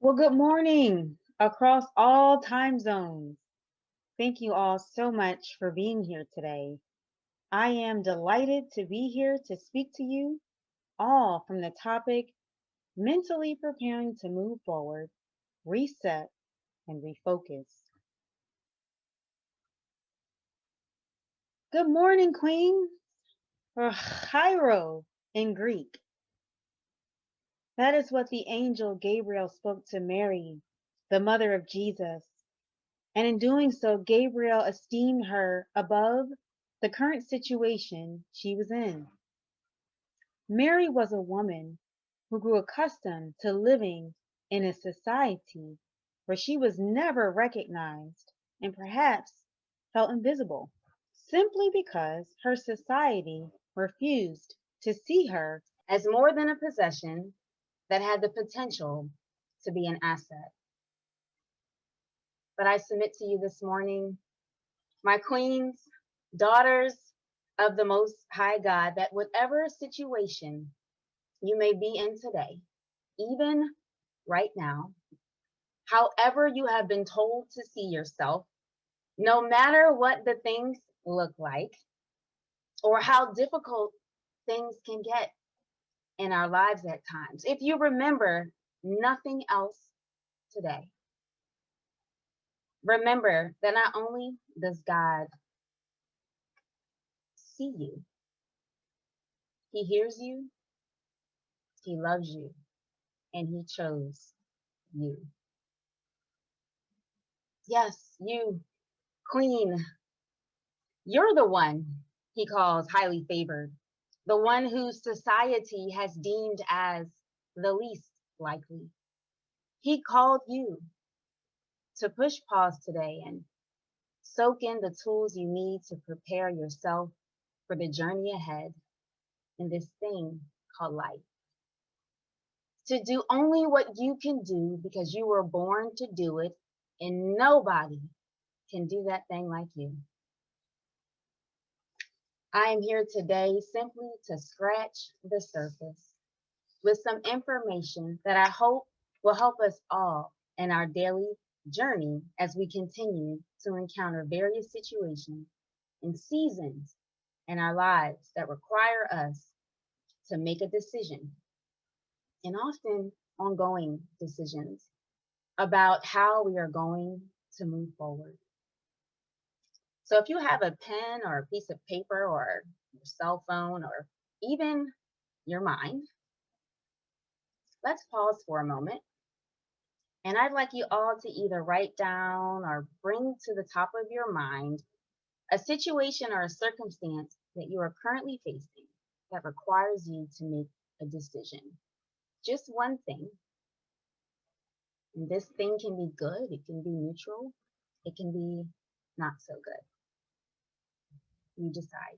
Well, good morning across all time zones. Thank you all so much for being here today. I am delighted to be here to speak to you all from the topic mentally preparing to move forward, reset, and refocus. Good morning, Queen, or Hyro in Greek. That is what the angel Gabriel spoke to Mary, the mother of Jesus. And in doing so, Gabriel esteemed her above the current situation she was in. Mary was a woman who grew accustomed to living in a society where she was never recognized and perhaps felt invisible, simply because her society refused to see her as more than a possession that had the potential to be an asset. But I submit to you this morning, my queens, daughters of the Most High God, that whatever situation you may be in today, even right now, however you have been told to see yourself, no matter what the things look like or how difficult things can get in our lives at times, if you remember nothing else today, remember that not only does God see you, He hears you, He loves you, and He chose you. Yes, you, queen, you're the one He calls highly favored, the one whose society has deemed as the least likely. He called you to push pause today and soak in the tools you need to prepare yourself for the journey ahead in this thing called life. To do only what you can do because you were born to do it, and nobody can do that thing like you. I am here today simply to scratch the surface with some information that I hope will help us all in our daily journey as we continue to encounter various situations and seasons in our lives that require us to make a decision, and often ongoing decisions about how we are going to move forward. So if you have a pen or a piece of paper or your cell phone or even your mind, let's pause for a moment. And I'd like you all to either write down or bring to the top of your mind a situation or a circumstance that you are currently facing that requires you to make a decision. Just one thing. And this thing can be good, it can be neutral, it can be not so good. You decide.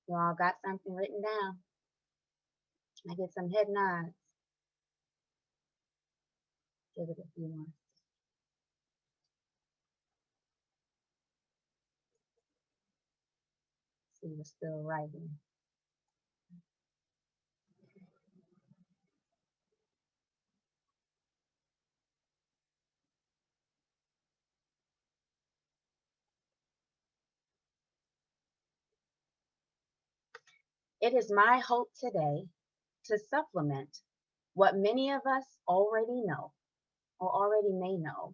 You all got something written down? I get some head nods. Give it a few more. See, we're still writing. It is my hope today to supplement what many of us already know or already may know,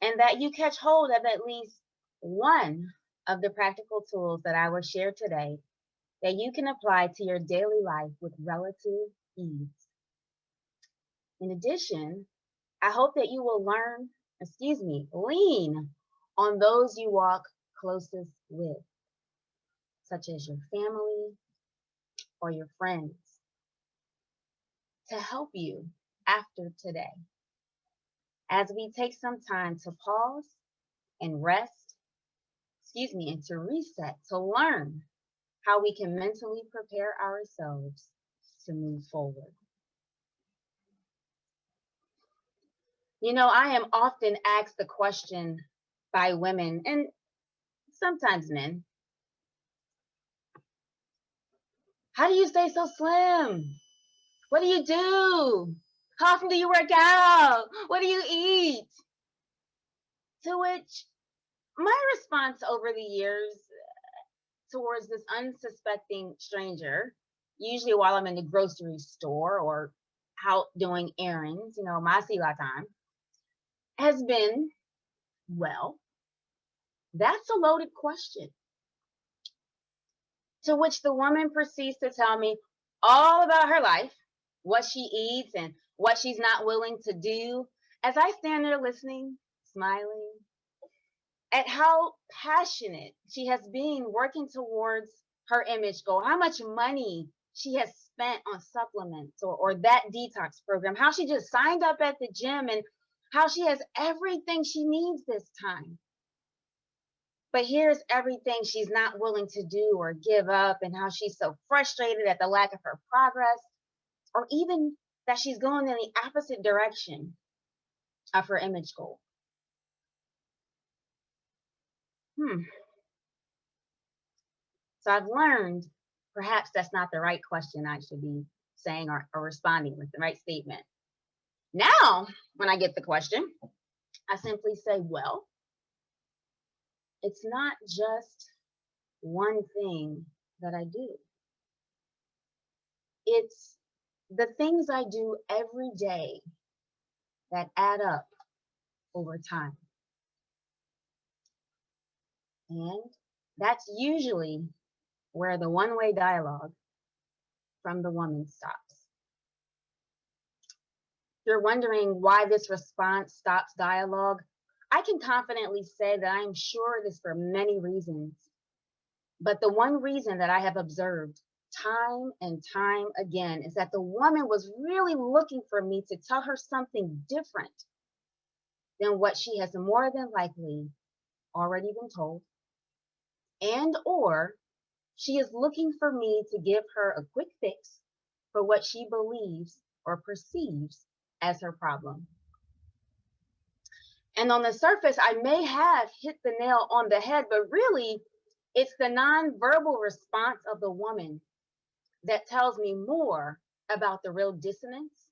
and that you catch hold of at least one of the practical tools that I will share today that you can apply to your daily life with relative ease. In addition, I hope that you will lean on those you walk closest with, such as your family or your friends, to help you after today as we take some time to pause and rest, and to reset, to learn how we can mentally prepare ourselves to move forward. You know, I am often asked the question by women and sometimes men, how do you stay so slim? What do you do? How often do you work out? What do you eat? To which my response over the years towards this unsuspecting stranger, usually while I'm in the grocery store or out doing errands, you know, my sila time, has been, well, that's a loaded question. To which the woman proceeds to tell me all about her life, what she eats, and what she's not willing to do. As I stand there listening, smiling, at how passionate she has been working towards her image goal, how much money she has spent on supplements or that detox program, how she just signed up at the gym, and how she has everything she needs this time. But here's everything she's not willing to do or give up, and how she's so frustrated at the lack of her progress, or even that she's going in the opposite direction of her image goal. Hmm. So I've learned perhaps that's not the right question I should be saying or responding with the right statement. Now, when I get the question, I simply say, well, it's not just one thing that I do. It's the things I do every day that add up over time. And that's usually where the one-way dialogue from the woman stops. If you're wondering why this response stops dialogue, I can confidently say that I'm sure it is for many reasons. But the one reason that I have observed time and time again is that the woman was really looking for me to tell her something different than what she has more than likely already been told, and or she is looking for me to give her a quick fix for what she believes or perceives as her problem. And on the surface, I may have hit the nail on the head, but really, it's the nonverbal response of the woman that tells me more about the real dissonance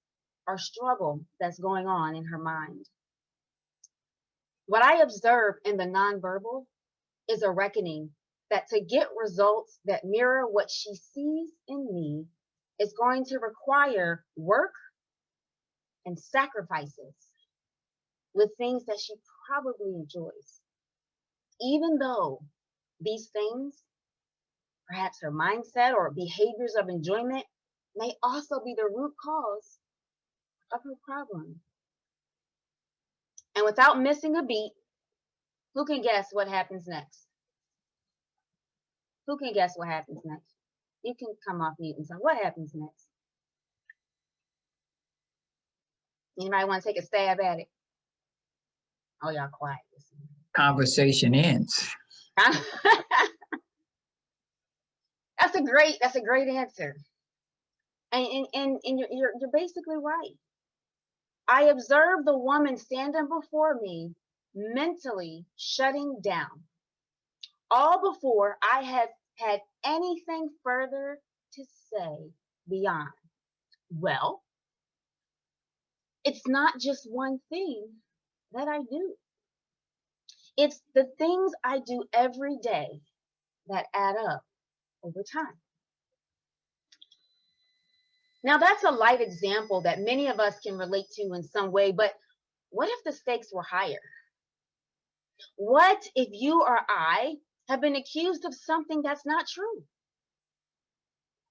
or struggle that's going on in her mind. What I observe in the nonverbal is a reckoning that to get results that mirror what she sees in me is going to require work and sacrifices with things that she probably enjoys, even though these things, perhaps her mindset or behaviors of enjoyment, may also be the root cause of her problem. And without missing a beat, who can guess what happens next? Who can guess what happens next? You can come off mute and say, what happens next? Anybody want to take a stab at it? Oh, y'all quiet. Conversation ends. That's a great answer. And you're basically right. I observed the woman standing before me, mentally shutting down, all before I have had anything further to say beyond, well, it's not just one thing that I do. It's the things I do every day that add up over time. Now, that's a light example that many of us can relate to in some way, but what if the stakes were higher? What if you or I have been accused of something that's not true?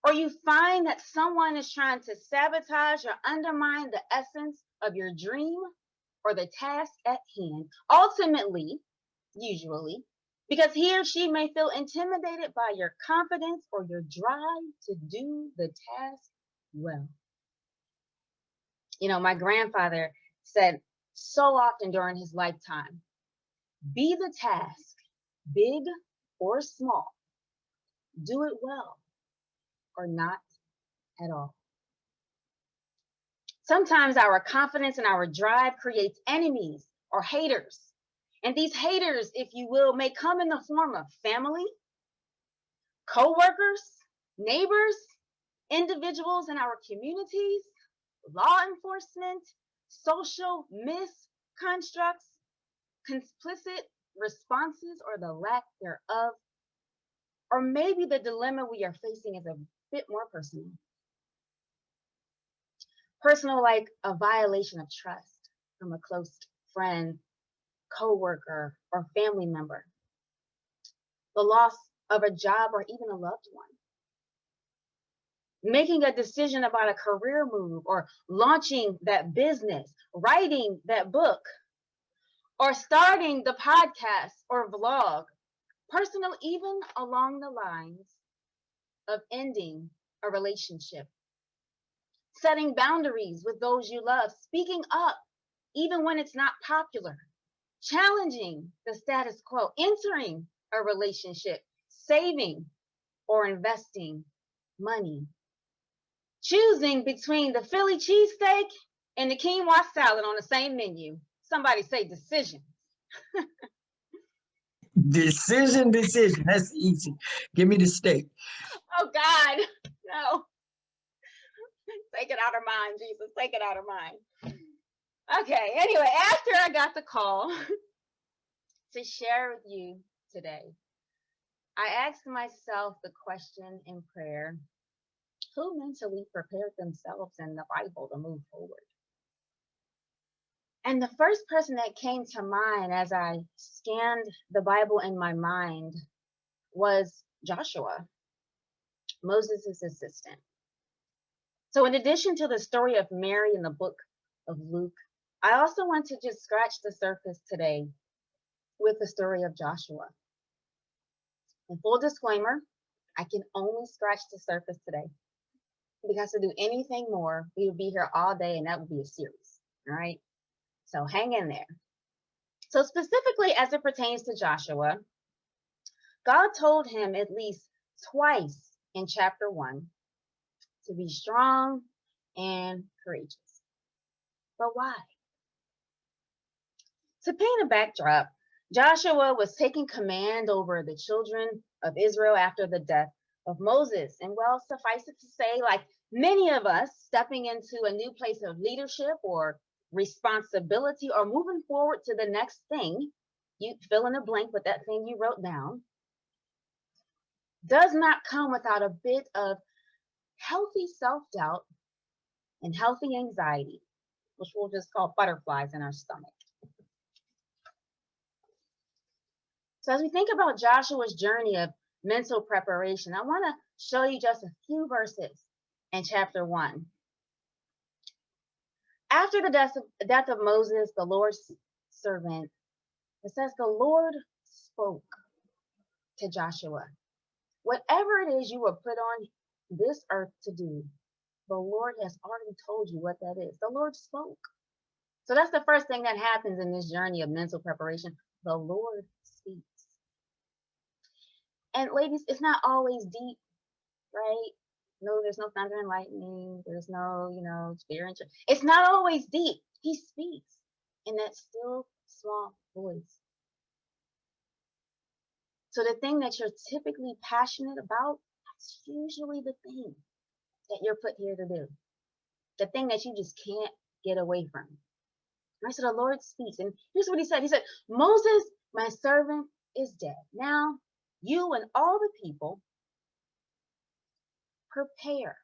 Or you find that someone is trying to sabotage or undermine the essence of your dream or the task at hand, ultimately, usually, because he or she may feel intimidated by your confidence or your drive to do the task well. You know, my grandfather said so often during his lifetime, be the task, big or small, do it well or not at all. Sometimes our confidence and our drive creates enemies or haters. And these haters, if you will, may come in the form of family, co-workers, neighbors, individuals in our communities, law enforcement, social misconstructs, complicit responses or the lack thereof, or maybe the dilemma we are facing is a bit more personal. Personal, like a violation of trust from a close friend, co-worker, or family member, the loss of a job or even a loved one, making a decision about a career move or launching that business, writing that book, or starting the podcast or vlog, personal, even along the lines of ending a relationship, setting boundaries with those you love, speaking up even when it's not popular, challenging the status quo, entering a relationship, saving or investing money, choosing between the Philly cheesesteak and the quinoa salad on the same menu. Somebody say decision. Decision. That's easy. Give me the steak. Oh God, no. Take it out of mind, Jesus. Take it out of mind. Okay, anyway, after I got the call to share with you today, I asked myself the question in prayer: who mentally prepared themselves in the Bible to move forward? And the first person that came to mind as I scanned the Bible in my mind was Joshua, Moses' assistant. So, in addition to the story of Mary in the book of Luke, I also want to just scratch the surface today with the story of Joshua. And full disclaimer, I can only scratch the surface today, because to do anything more, we would be here all day and that would be a series. All right. So hang in there. So, specifically as it pertains to Joshua, God told him at least twice in chapter 1 to be strong and courageous. But why? To paint a backdrop, Joshua was taking command over the children of Israel after the death of Moses. And well, suffice it to say, like many of us stepping into a new place of leadership or responsibility or moving forward to the next thing, you fill in a blank with that thing you wrote down, does not come without a bit of healthy self-doubt and healthy anxiety, which we'll just call butterflies in our stomach. So as we think about Joshua's journey of mental preparation, I want to show you just a few verses in chapter 1. After the death of Moses, the Lord's servant, it says the Lord spoke to Joshua. Whatever it is you were put on this earth to do, the Lord has already told you what that is. The Lord spoke. So that's the first thing that happens in this journey of mental preparation. The Lord speaks. And ladies, it's not always deep, right? No, there's no thunder and lightning. There's no, spirit. It's not always deep. He speaks in that still small voice. So the thing that you're typically passionate about, that's usually the thing that you're put here to do. The thing that you just can't get away from. Right? So the Lord speaks. And here's what he said. He said, Moses, my servant, is dead. Now you and all the people prepare.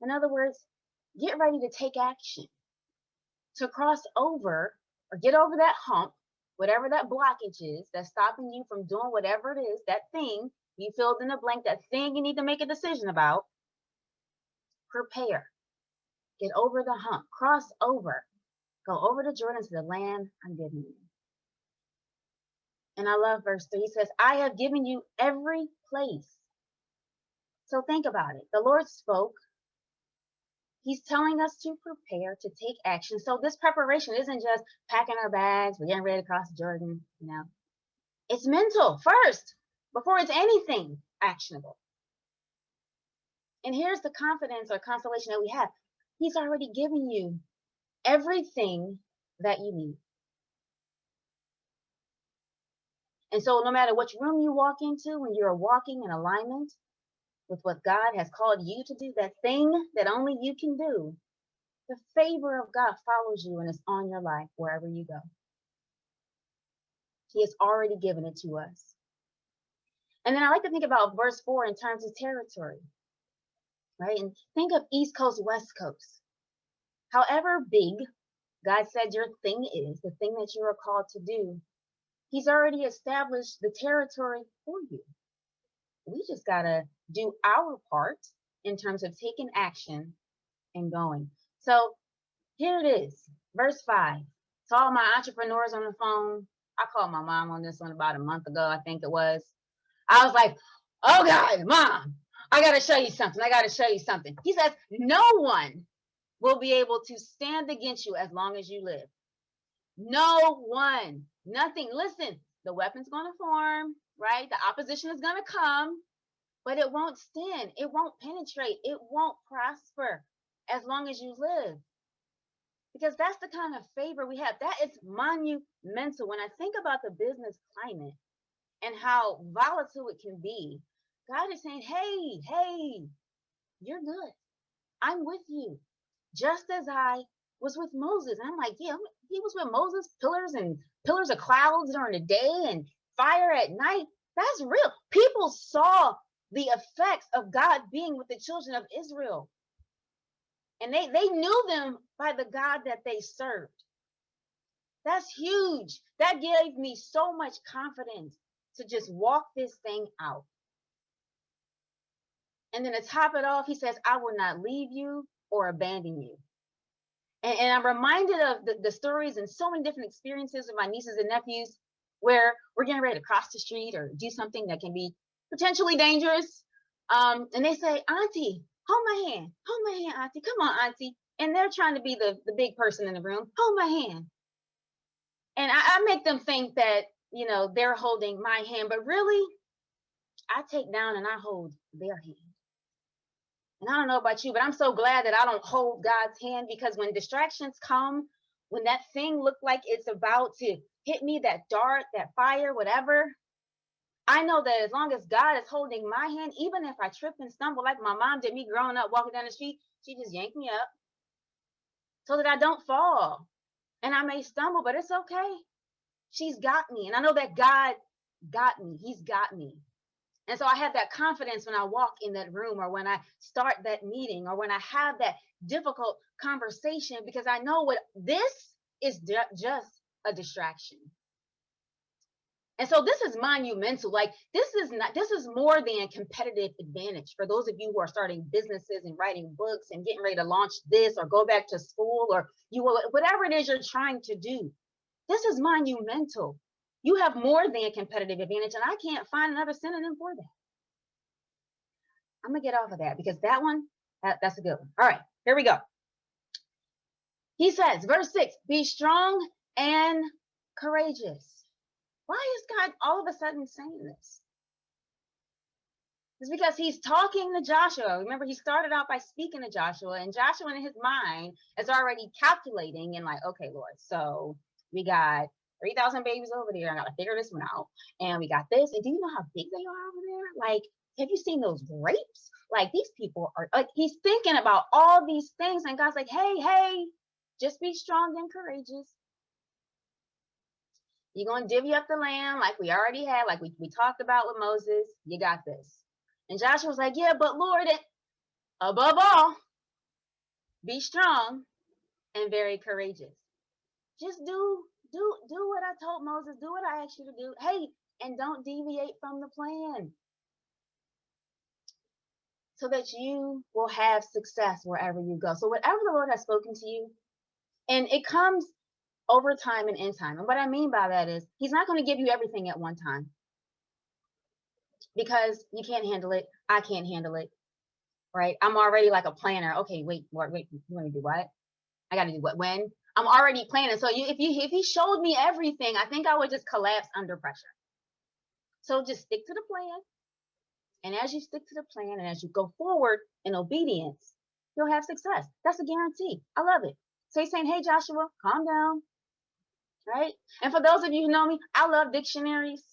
In other words, get ready to take action, to cross over or get over that hump, whatever that blockage is that's stopping you from doing whatever it is, that thing you filled in the blank, that thing you need to make a decision about. Prepare. Get over the hump. Cross over. Go over to Jordan, to the land I'm giving you. And I love verse 3. He says, I have given you every place. So think about it. The Lord spoke. He's telling us to prepare, to take action. So this preparation isn't just packing our bags, we're getting ready to cross Jordan, It's mental first, before it's anything actionable. And here's the confidence or consolation that we have. He's already given you everything that you need. And so no matter which room you walk into, when you're walking in alignment with what God has called you to do, that thing that only you can do, the favor of God follows you and is on your life wherever you go. He has already given it to us. And then I like to think about verse 4 in terms of territory, right? And think of East Coast, West Coast. However big God said your thing is, the thing that you are called to do, He's already established the territory for you. We just got to do our part in terms of taking action and going. So here it is, verse 5. To all my entrepreneurs on the phone, I called my mom on this one about a month ago, I think it was. I was like, oh God, Mom, I got to show you something. I got to show you something. He says, no one will be able to stand against you as long as you live. No one, nothing. Listen, the weapon's going to form, right? The opposition is going to come, but it won't stand. It won't penetrate. It won't prosper as long as you live. Because that's the kind of favor we have. That is monumental. When I think about the business climate and how volatile it can be, God is saying, hey, you're good. I'm with you. Just as I was with Moses. And I'm like, yeah, he was with Moses, pillars of clouds during the day and fire at night. That's real. People saw the effects of God being with the children of Israel. And they knew them by the God that they served. That's huge. That gave me so much confidence to just walk this thing out. And then to top it off, he says, I will not leave you or abandon you. And I'm reminded of the stories and so many different experiences with my nieces and nephews where we're getting ready to cross the street or do something that can be potentially dangerous. And they say, Auntie, hold my hand, Auntie. Come on, Auntie. And they're trying to be the big person in the room. Hold my hand. And I make them think that, they're holding my hand, but really, I take down and I hold their hand. And I don't know about you, but I'm so glad that I don't hold God's hand, because when distractions come, when that thing looked like it's about to hit me, that dart, that fire, whatever, I know that as long as God is holding my hand, even if I trip and stumble like my mom did me growing up, walking down the street, she just yanked me up so that I don't fall. And I may stumble, but it's okay. She's got me. And I know that God got me. He's got me. And so I have that confidence when I walk in that room, or when I start that meeting, or when I have that difficult conversation, because I know what this is just a distraction. And so this is monumental. Like this is more than competitive advantage for those of you who are starting businesses and writing books and getting ready to launch this or go back to school, or whatever it is you're trying to do. This is monumental. You have more than competitive advantage, and I can't find another synonym for that. I'm going to get off of that, because that one, that's a good one. All right, here we go. He says, verse 6, be strong and courageous. Why is God all of a sudden saying this? It's because he's talking to Joshua. Remember, he started out by speaking to Joshua, and Joshua in his mind is already calculating and like, okay, Lord, so we got 3,000 babies over there. I got to figure this one out. And we got this. And do you know how big they are over there? Like, have you seen those grapes? Like, these people are like, he's thinking about all these things. And God's like, hey, just be strong and courageous. You're going to divvy up the land like we already had, like we talked about with Moses. You got this. And Joshua was like, yeah, but Lord, above all, be strong and very courageous. Just do what I told Moses. Do what I asked you to do. Hey, and don't deviate from the plan, so that you will have success wherever you go. So whatever the Lord has spoken to you, and it comes over time and in time. And what I mean by that is he's not going to give you everything at one time, because you can't handle it. I can't handle it. Right? I'm already like a planner. Okay, wait, Lord, you want to do what? I got to do what? When? I'm already planning. So if he showed me everything, I think I would just collapse under pressure. So just stick to the plan. And as you stick to the plan and as you go forward in obedience, you'll have success. That's a guarantee. I love it. So he's saying, hey, Joshua, calm down, right? And for those of you who know me, I love dictionaries.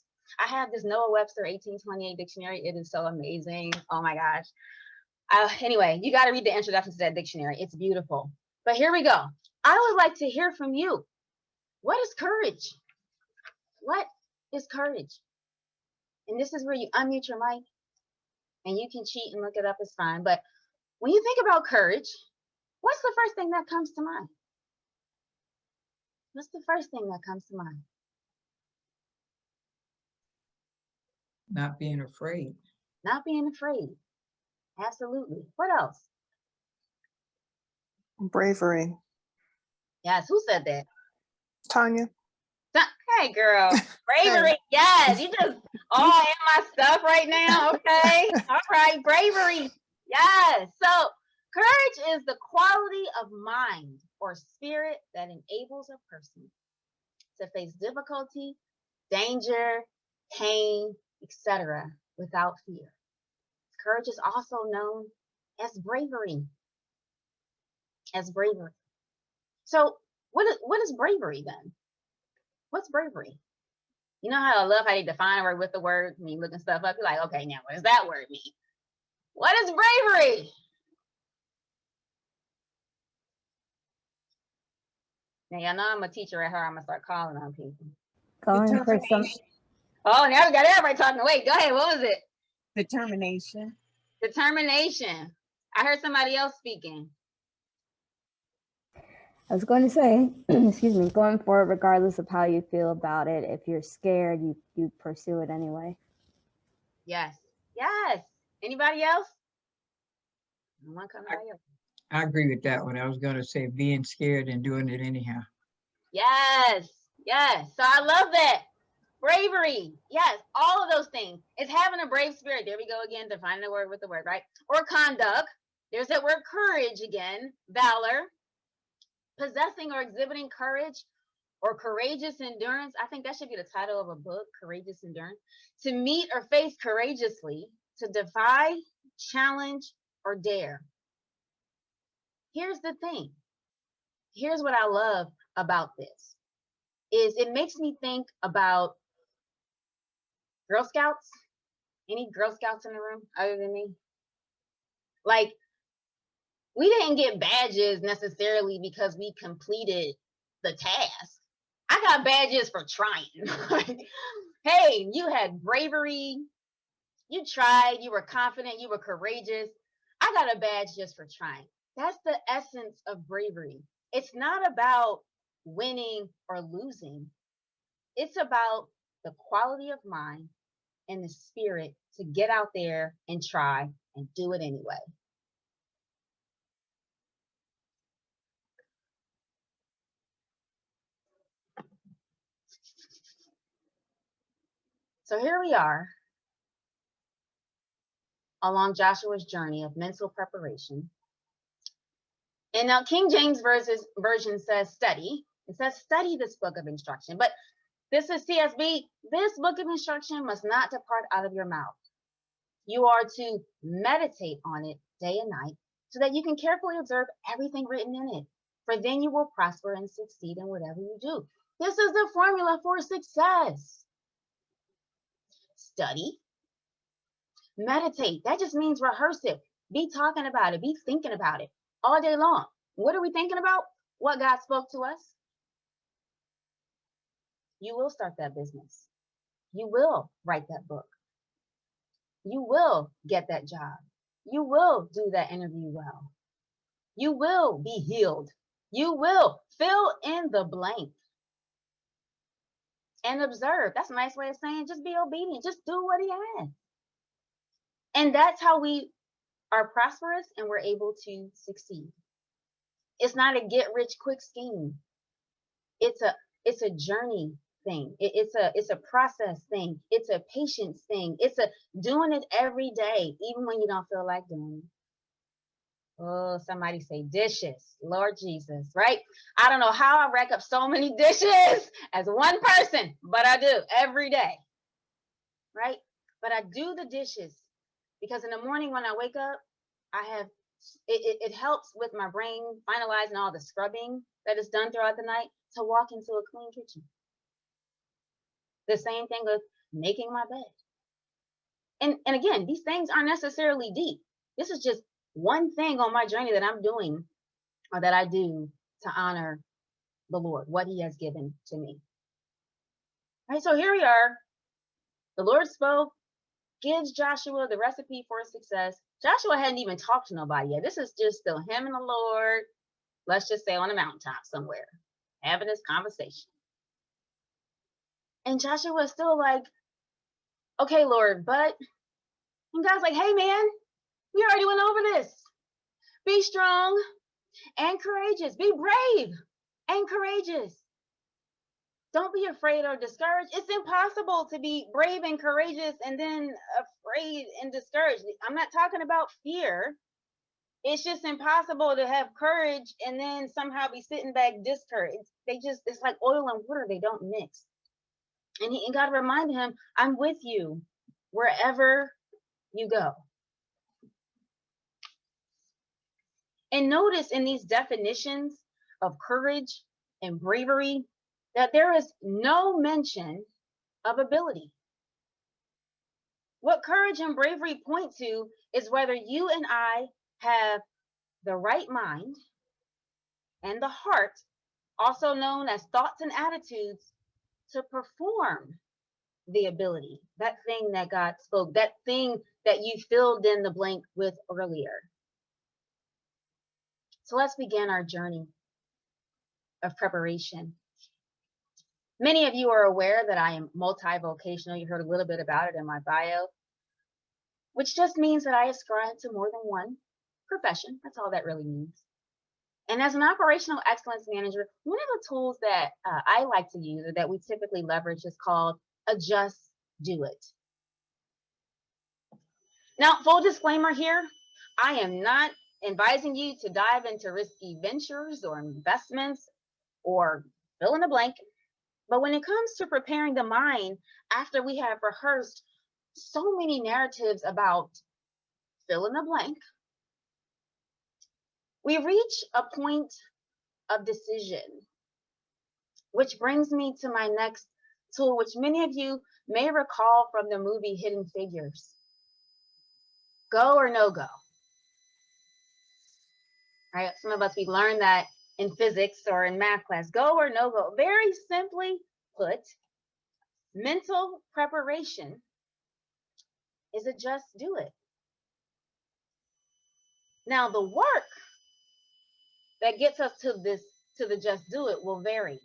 I have this Noah Webster 1828 dictionary. It is so amazing. Oh my gosh. Anyway, you got to read the introduction to that dictionary. It's beautiful. But here we go. I would like to hear from you. What is courage? What is courage? And this is where you unmute your mic and you can cheat and look it up. It's fine. But when you think about courage, what's the first thing that comes to mind? What's the first thing that comes to mind? Not being afraid. Not being afraid. Absolutely. What else? Bravery. Yes. Who said that? Tanya. Hey, girl. Bravery. Hey. Yes. You just all in my stuff right now. Okay. All right. Bravery. Yes. So courage is the quality of mind or spirit that enables a person to face difficulty, danger, pain, etc. without fear. Courage is also known as bravery. As bravery. So what is bravery then? What's bravery? You know how I love how they define a word with the word. I mean, looking stuff up, you're like, okay, now what does that word mean? What is bravery? Now y'all know I'm a teacher at her. I'm gonna start calling on people. Going for some Oh, now we got everybody talking. Wait, go ahead. What was it? Determination. Determination. I heard somebody else speaking. I was going to say, excuse me, going forward, regardless of how you feel about it, if you're scared, you pursue it anyway. Yes. Yes. Anybody else? I agree with that one. I was going to say being scared and doing it anyhow. Yes. Yes. So I love that. Bravery. Yes. All of those things. It's having a brave spirit. There we go again, defining the word with the word, right? Or conduct. There's that word courage again. Valor. Possessing or exhibiting courage or courageous endurance. I think that should be the title of a book, Courageous Endurance. To meet or face courageously, to defy, challenge, or dare. Here's the thing. Here's what I love about this is it makes me think about Girl Scouts. Any Girl Scouts in the room other than me? Like, we didn't get badges necessarily because we completed the task. I got badges for trying. Hey, you had bravery. You tried. You were confident. You were courageous. I got a badge just for trying. That's the essence of bravery. It's not about winning or losing. It's about the quality of mind and the spirit to get out there and try and do it anyway. So here we are along Joshua's journey of mental preparation. And now King James version says study. It says study this book of instruction. But this is CSB. This book of instruction must not depart out of your mouth. You are to meditate on it day and night so that you can carefully observe everything written in it. For then you will prosper and succeed in whatever you do. This is the formula for success. Study. Meditate. That just means rehearse it. Be talking about it. Be thinking about it all day long. What are we thinking about? What God spoke to us. You will start that business. You will write that book. You will get that job. You will do that interview well. You will be healed. You will fill in the blank. And observe. That's a nice way of saying just be obedient. Just do what he has. And that's how we are prosperous and we're able to succeed. It's not a get rich quick scheme. It's a journey thing. It's a process thing. It's a patience thing. It's a doing it every day, even when you don't feel like doing it. Oh, somebody say dishes. Lord Jesus, right? I don't know how I rack up so many dishes as one person, but I do every day, right? But I do the dishes because in the morning when I wake up, I have it helps with my brain finalizing all the scrubbing that is done throughout the night to walk into a clean kitchen. The same thing with making my bed. And again, these things aren't necessarily deep. This is just one thing on my journey that I'm doing or that I do to honor the Lord, what he has given to me. All right, so here we are. The Lord spoke, gives Joshua the recipe for success. Joshua hadn't even talked to nobody yet. This is just still him and the Lord. Let's just say on a mountaintop somewhere, having this conversation. And Joshua is still like, okay, Lord, but, and God's like, hey, man, we already went over this. Be strong and courageous. Be brave and courageous. Don't be afraid or discouraged. It's impossible to be brave and courageous and then afraid and discouraged. I'm not talking about fear. It's just impossible to have courage and then somehow be sitting back discouraged. It's like oil and water. They don't mix. And God reminded him, I'm with you wherever you go. And notice in these definitions of courage and bravery that there is no mention of ability. What courage and bravery point to is whether you and I have the right mind and the heart, also known as thoughts and attitudes, to perform the ability, that thing that God spoke, that thing that you filled in the blank with earlier. So let's begin our journey of preparation. Many of you are aware that I am multivocational. You heard a little bit about it in my bio, which just means that I ascribe to more than one profession. That's all that really means. And as an operational excellence manager, one of the tools that I like to use or that we typically leverage is called a just do it. Now, full disclaimer here, I am not advising you to dive into risky ventures or investments or fill in the blank. But when it comes to preparing the mind after we have rehearsed so many narratives about fill in the blank, we reach a point of decision, which brings me to my next tool, which many of you may recall from the movie Hidden Figures. Go or no go. Right? Some of us, we learned that in physics or in math class. Go or no go. Very simply put, mental preparation is a just do it. Now, the work that gets us to the just do it will vary.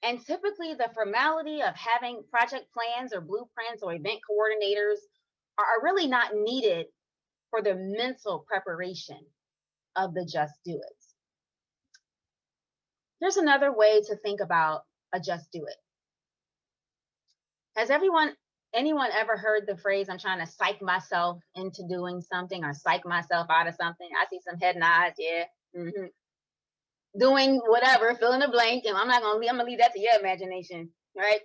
And typically the formality of having project plans or blueprints or event coordinators are really not needed for the mental preparation of the just do it. There's another way to think about a just do it. Has anyone ever heard the phrase, I'm trying to psych myself into doing something or psych myself out of something? I see some head nods, yeah. Mm-hmm. Doing whatever, fill in the blank, and I'm gonna leave that to your imagination, right?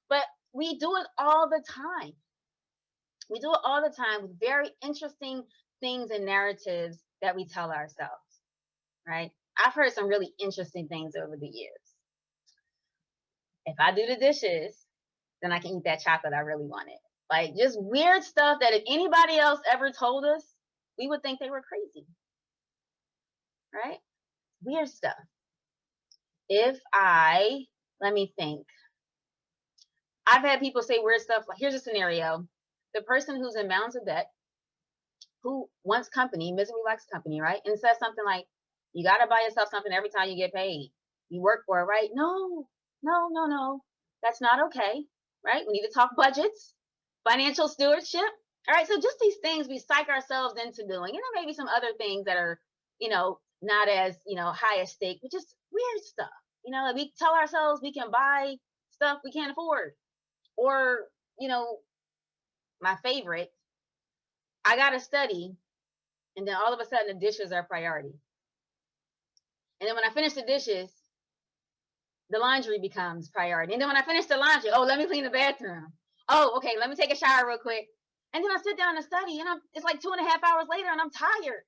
But we do it all the time. We do it all the time with very interesting things and narratives that we tell ourselves, right? I've heard some really interesting things over the years. If I do the dishes, then I can eat that chocolate I really wanted. Like just weird stuff that if anybody else ever told us, we would think they were crazy, right? Weird stuff. Let me think. I've had people say weird stuff. Like, here's a scenario. The person who's in mounds of debt, who wants company, misery likes company, right? And says something like, you got to buy yourself something every time you get paid. You work for it, right? No. That's not okay, right? We need to talk budgets, financial stewardship. All right, so just these things we psych ourselves into doing. And there may be some other things that are, not as, high at stake, but just weird stuff. We tell ourselves we can buy stuff we can't afford. Or, my favorite, I got to study. And then all of a sudden the dishes are priority. And then when I finish the dishes, the laundry becomes priority. And then when I finish the laundry, let me clean the bathroom. Okay, let me take a shower real quick. And then I sit down and study, and it's like 2.5 hours later, and I'm tired.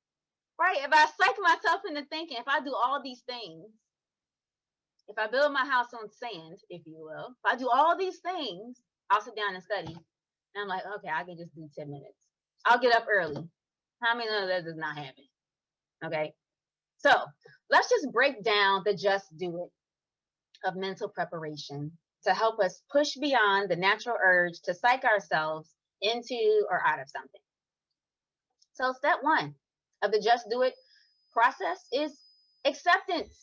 right? If I psych myself into thinking, if I do all these things, if I build my house on sand, if you will, if I do all these things, I'll sit down and study. And I'm like, okay, I can just do 10 minutes. I'll get up early. How many of that does not happen? Okay. So let's just break down the just do it of mental preparation to help us push beyond the natural urge to psych ourselves into or out of something. So step one of the just do it process is acceptance.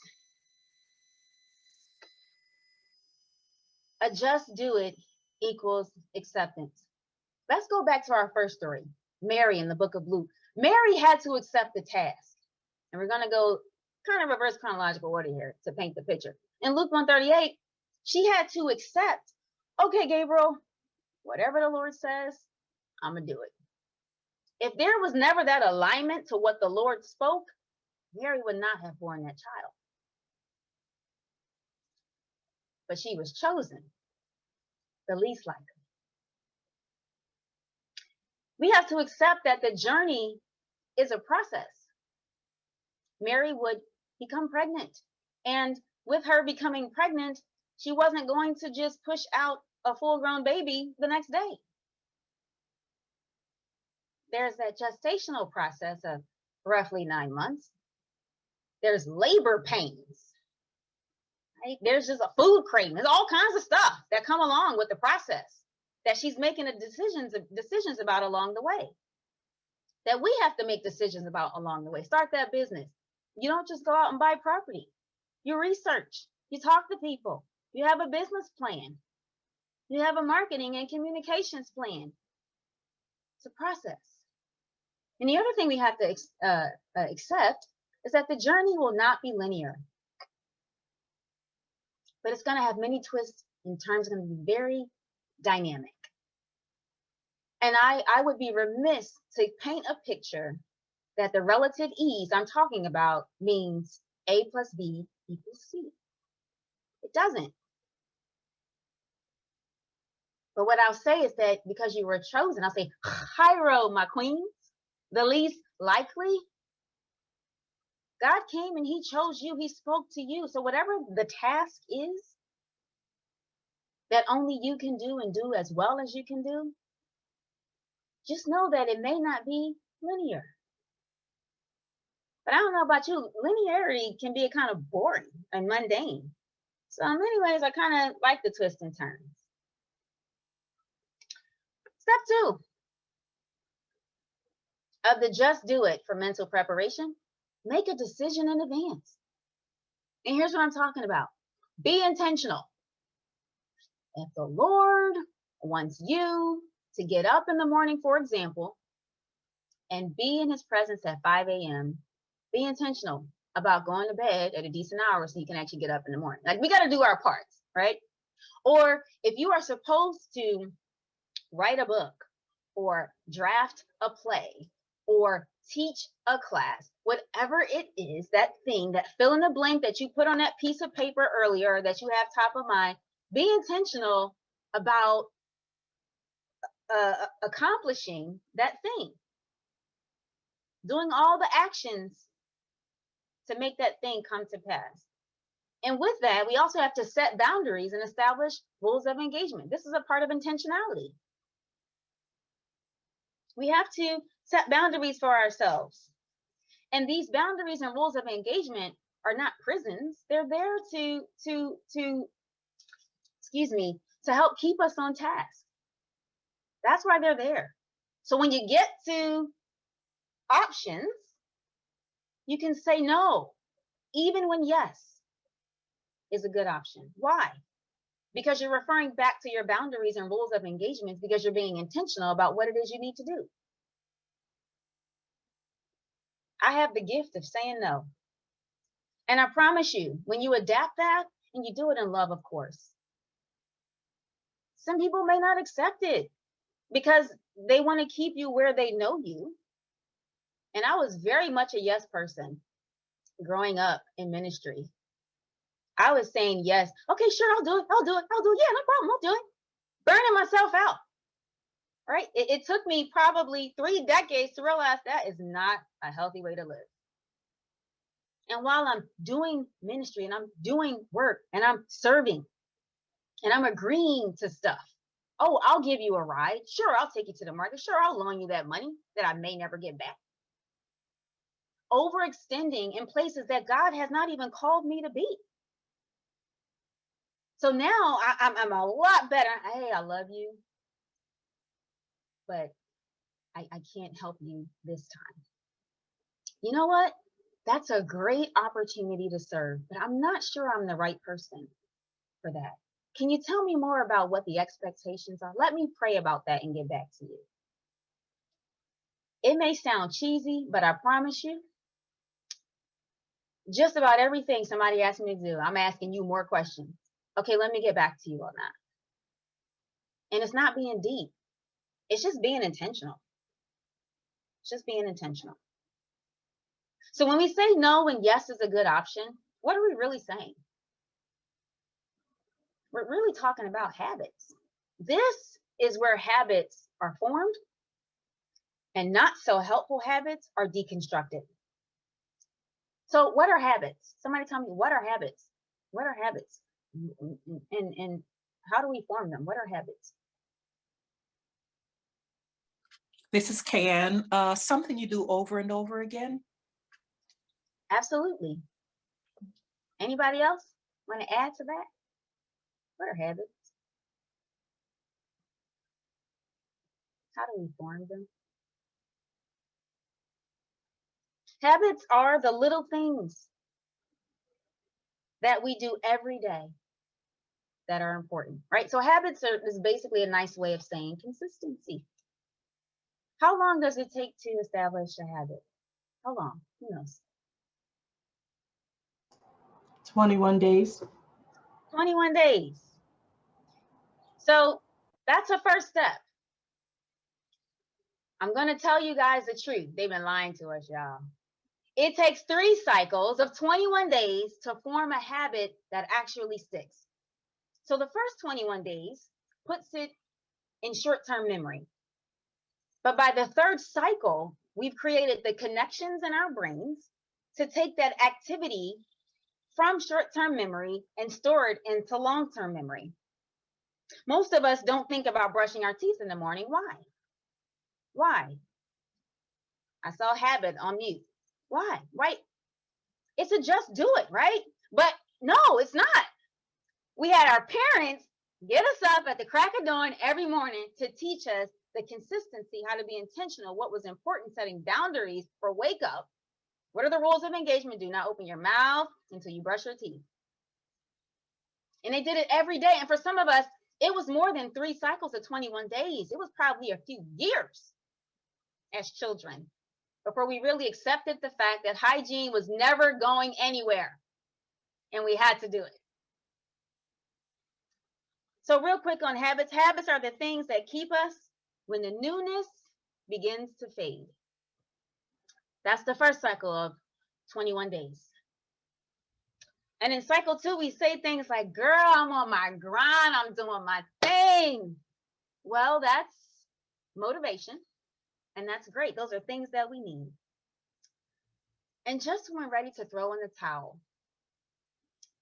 A just do it equals acceptance. Let's go back to our first story, Mary in the book of Luke. Mary had to accept the task. And we're going to go kind of reverse chronological order here to paint the picture. In Luke 138, she had to accept, okay, Gabriel, whatever the Lord says, I'm going to do it. If there was never that alignment to what the Lord spoke, Mary would not have born that child. But she was chosen, the least likely. We have to accept that the journey is a process. Mary would become pregnant. And with her becoming pregnant, she wasn't going to just push out a full-grown baby the next day. There's that gestational process of roughly 9 months. There's labor pains. Right? There's just a food craving. There's all kinds of stuff that come along with the process that she's making decisions about along the way. That we have to make decisions about along the way. Start that business. You don't just go out and buy property. You research. You talk to people. You have a business plan. You have a marketing and communications plan. It's a process. And the other thing we have to accept is that the journey will not be linear. But it's going to have many twists and turns. It's going to be very dynamic. And I would be remiss to paint a picture that the relative ease I'm talking about means A plus B equals C. It doesn't. But what I'll say is that because you were chosen, I'll say, Hiero, my queens, the least likely. God came and he chose you. He spoke to you. So whatever the task is that only you can do and do as well as you can do, just know that it may not be linear. But I don't know about you, linearity can be kind of boring and mundane. So in many ways, I kind of like the twists and turns. Step 2 of the just do it for mental preparation, make a decision in advance. And here's what I'm talking about. Be intentional. If the Lord wants you to get up in the morning, for example, and be in his presence at 5 a.m., be intentional about going to bed at a decent hour so you can actually get up in the morning. Like, we got to do our parts, right? Or if you are supposed to write a book or draft a play or teach a class, whatever it is, that thing, that fill in the blank that you put on that piece of paper earlier that you have top of mind, be intentional about accomplishing that thing. Doing all the actions to make that thing come to pass. And with that, we also have to set boundaries and establish rules of engagement. This is a part of intentionality. We have to set boundaries for ourselves. And these boundaries and rules of engagement are not prisons. They're there to help keep us on task. That's why they're there. So when you get to options, you can say no, even when yes is a good option. Why? Because you're referring back to your boundaries and rules of engagement, because you're being intentional about what it is you need to do. I have the gift of saying no. And I promise you, when you adapt that, and you do it in love, of course, some people may not accept it because they want to keep you where they know you. And I was very much a yes person growing up in ministry. I was saying yes. Okay, sure, I'll do it. Yeah, no problem. I'll do it. Burning myself out. Right? It took me probably 3 decades to realize that is not a healthy way to live. And while I'm doing ministry and I'm doing work and I'm serving and I'm agreeing to stuff, oh, I'll give you a ride. Sure, I'll take you to the market. Sure, I'll loan you that money that I may never get back. Overextending in places that God has not even called me to be. So now I'm a lot better. Hey, I love you, but I can't help you this time. You know what? That's a great opportunity to serve, but I'm not sure I'm the right person for that. Can you tell me more about what the expectations are? Let me pray about that and get back to you. It may sound cheesy, but I promise you, just about everything somebody asked me to do, I'm asking you more questions. Okay, let me get back to you on that. And it's not being deep. It's just being intentional. It's just being intentional. So when we say no and yes is a good option, what are we really saying? We're really talking about habits. This is where habits are formed and not so helpful habits are deconstructed. So what are habits? Somebody tell me, what are habits? What are habits? And how do we form them? What are habits? This is Can. Something you do over and over again? Absolutely. Anybody else want to add to that? What are habits? How do we form them? Habits are the little things that we do every day that are important, right? So habits is basically a nice way of saying consistency. How long does it take to establish a habit? How long? Who knows? 21 days. 21 days. So that's a first step. I'm going to tell you guys the truth. They've been lying to us, y'all. It takes 3 cycles of 21 days to form a habit that actually sticks. So the first 21 days puts it in short-term memory. But by the 3rd cycle, we've created the connections in our brains to take that activity from short-term memory and store it into long-term memory. Most of us don't think about brushing our teeth in the morning. Why? Why? I saw habit on mute. Why? Right? It's a just do it, right? But no, it's not. We had our parents get us up at the crack of dawn every morning to teach us the consistency, how to be intentional, what was important, setting boundaries for wake up. What are the rules of engagement? Do not open your mouth until you brush your teeth. And they did it every day. And for some of us, it was more than 3 cycles of 21 days. It was probably a few years as children before we really accepted the fact that hygiene was never going anywhere and we had to do it. So real quick on habits. Habits are the things that keep us when the newness begins to fade. That's the first cycle of 21 days. And in cycle 2, we say things like, girl, I'm on my grind. I'm doing my thing. Well, that's motivation. And that's great. Those are things that we need. And just when we're ready to throw in the towel,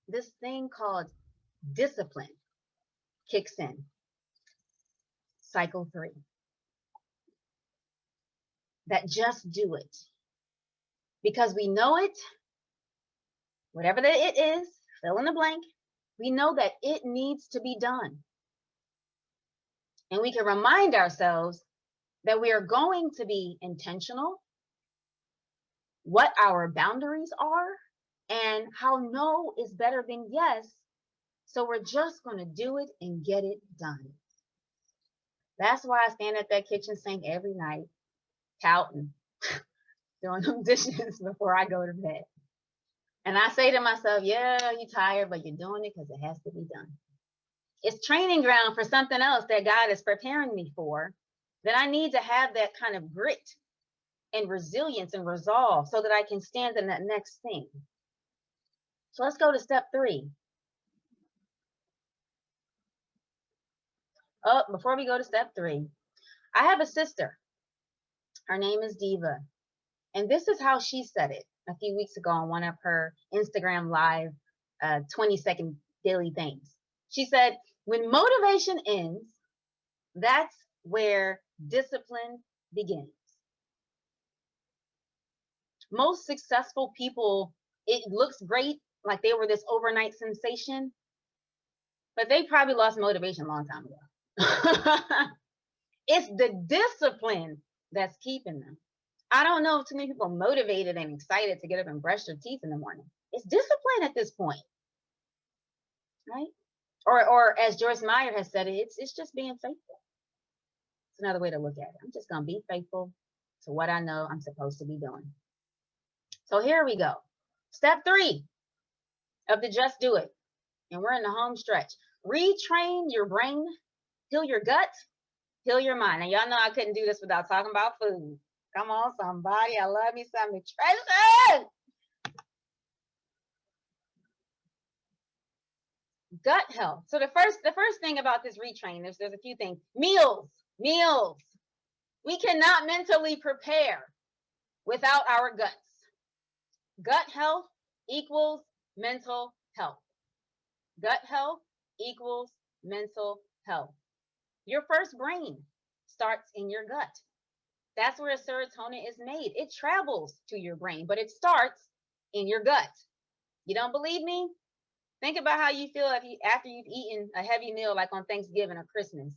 this thing called discipline kicks in. Cycle 3. That just do it. Because we know it, whatever it is, fill in the blank, we know that it needs to be done. And we can remind ourselves that we are going to be intentional, what our boundaries are, and how no is better than yes. So we're just going to do it and get it done. That's why I stand at that kitchen sink every night, pouting, doing them dishes before I go to bed. And I say to myself, yeah, you're tired, but you're doing it because it has to be done. It's training ground for something else that God is preparing me for, that I need to have that kind of grit and resilience and resolve so that I can stand in that next thing. So let's go to step 3. Oh, before we go to step 3, I have a sister. Her name is Diva. And this is how she said it. a few weeks ago on one of her Instagram live 20-second daily things. She said, when motivation ends, that's where discipline begins. Most successful people, it looks great, like they were this overnight sensation, but they probably lost motivation a long time ago. It's the discipline that's keeping them. I don't know if too many people are motivated and excited to get up and brush their teeth in the morning. It's discipline at this point, right? Or as Joyce Meyer has said, it's just being faithful. It's another way to look at it. I'm just going to be faithful to what I know I'm supposed to be doing. So here we go. Step 3 of the Just Do It. And we're in the home stretch. Retrain your brain, heal your gut, heal your mind. And y'all know I couldn't do this without talking about food. Come on, somebody. I love me some nutrition. Gut health. So the first thing about this retrain, there's a few things. Meals. We cannot mentally prepare without our guts. Gut health equals mental health. Gut health equals mental health. Your first brain starts in your gut. That's where serotonin is made. It travels to your brain, but it starts in your gut. You don't believe me? Think about how you feel after you've eaten a heavy meal like on Thanksgiving or Christmas,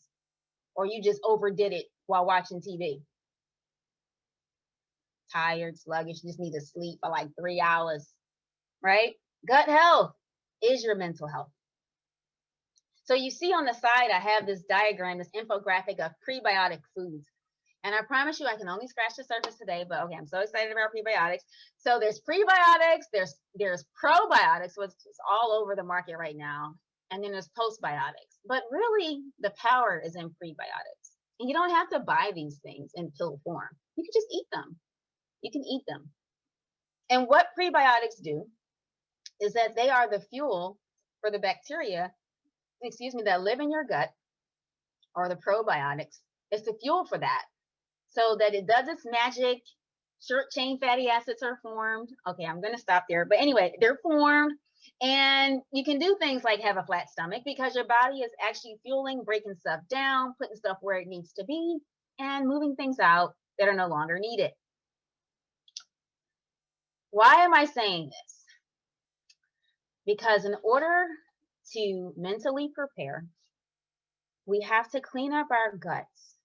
or you just overdid it while watching TV. Tired, sluggish, just need to sleep for like 3 hours, right? Gut health is your mental health. So you see on the side, I have this diagram, this infographic of prebiotic foods. And I promise you, I can only scratch the surface today, but okay, I'm so excited about prebiotics. So there's prebiotics, there's probiotics, which is all over the market right now. And then there's postbiotics. But really, the power is in prebiotics. And you don't have to buy these things in pill form. You can just eat them. You can eat them. And what prebiotics do is that they are the fuel for the bacteria, that live in your gut, or the probiotics. It's the fuel for that, so that it does its magic. Short chain fatty acids are formed. Okay, I'm going to stop there. But anyway, they're formed, and you can do things like have a flat stomach because your body is actually fueling, breaking stuff down, putting stuff where it needs to be, and moving things out that are no longer needed. Why am I saying this? Because in order to mentally prepare, we have to clean up our guts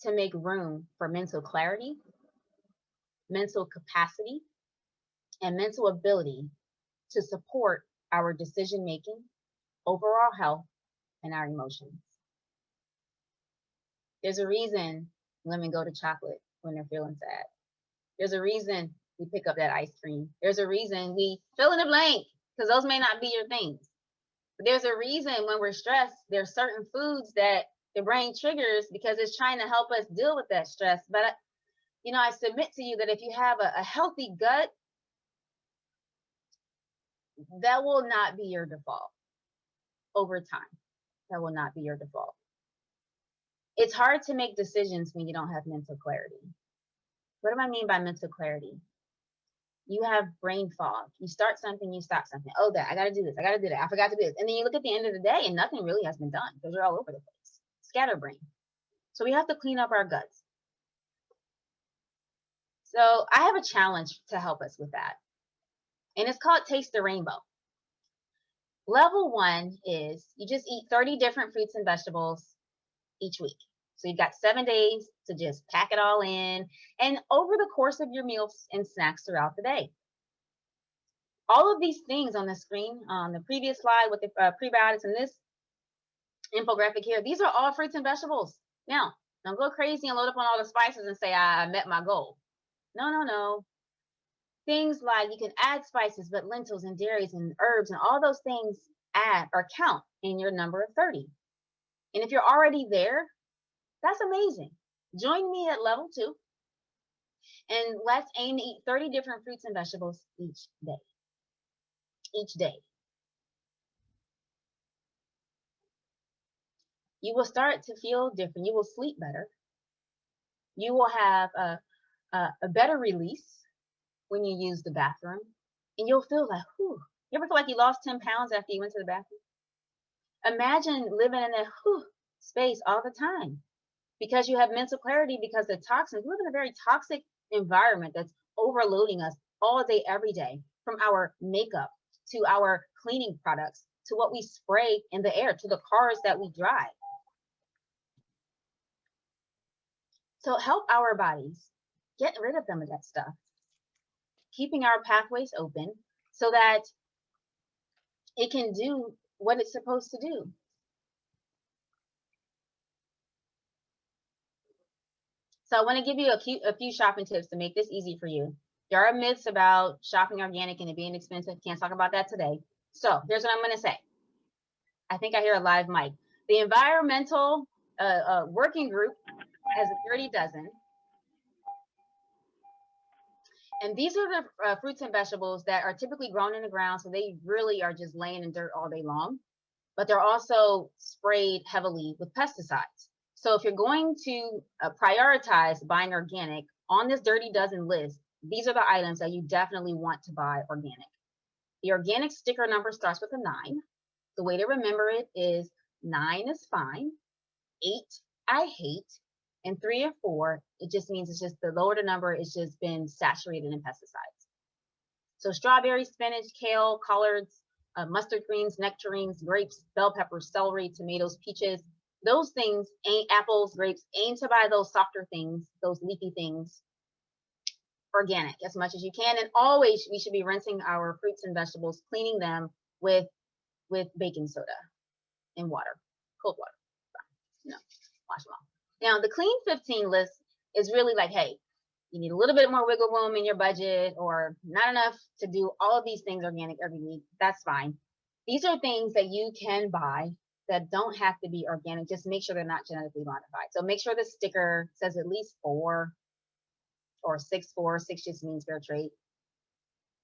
to make room for mental clarity, mental capacity, and mental ability to support our decision making, overall health, and our emotions. There's a reason women go to chocolate when they're feeling sad. There's a reason we pick up that ice cream. There's a reason we fill in the blank, because those may not be your things. But there's a reason when we're stressed, there's certain foods that the brain triggers because it's trying to help us deal with that stress. But, I submit to you that if you have a healthy gut, that will not be your default over time. That will not be your default. It's hard to make decisions when you don't have mental clarity. What do I mean by mental clarity? You have brain fog. You start something, you stop something. Oh, I got to do this. I got to do that. I forgot to do this. And then you look at the end of the day and nothing really has been done because you're all over the place. Scatterbrain. So we have to clean up our guts. So I have a challenge to help us with that. And it's called Taste the Rainbow. Level 1 is you just eat 30 different fruits and vegetables each week. So you've got 7 days to just pack it all in, and over the course of your meals and snacks throughout the day. All of these things on the screen, on the previous slide with the prebiotics and this infographic here, these are all fruits and vegetables. Now, don't go crazy and load up on all the spices and say, I met my goal. No. Things like you can add spices, but lentils and dairies and herbs and all those things add or count in your number of 30. And if you're already there, that's amazing. Join me at level 2, and let's aim to eat 30 different fruits and vegetables each day. Each day. You will start to feel different. You will sleep better. You will have a better release. when you use the bathroom, and you'll feel like, whew. You ever feel like you lost 10 pounds after you went to the bathroom? Imagine living in that space all the time because you have mental clarity because the toxins, we live in a very toxic environment that's overloading us all day, every day, from our makeup to our cleaning products to what we spray in the air to the cars that we drive. So help our bodies get rid of them of that stuff, keeping our pathways open so that it can do what it's supposed to do. So I want to give you a few shopping tips to make this easy for you. There are myths about shopping organic and it being expensive. Can't talk about that today. So here's what I'm going to say. I think I hear a live mic. The environmental working group has a 30 dozen. And these are the fruits and vegetables that are typically grown in the ground. So they really are just laying in dirt all day long. But they're also sprayed heavily with pesticides. So if you're going to prioritize buying organic on this dirty dozen list, these are the items that you definitely want to buy organic. The organic sticker number starts with a 9. The way to remember it is 9 is fine, 8 I hate, and 3 or 4, it just means it's just the lower the number, it's just been saturated in pesticides. So strawberries, spinach, kale, collards, mustard greens, nectarines, grapes, bell peppers, celery, tomatoes, peaches, those things, apples, grapes, aim to buy those softer things, those leafy things, organic as much as you can. And always we should be rinsing our fruits and vegetables, cleaning them with baking soda and water, cold water. Wash them off. Now the clean 15 list is really like, hey, you need a little bit more wiggle room in your budget or not enough to do all of these things organic every week. That's fine. These are things that you can buy that don't have to be organic. Just make sure they're not genetically modified. So make sure the sticker says at least 4 or 6. 6 just means fair trade.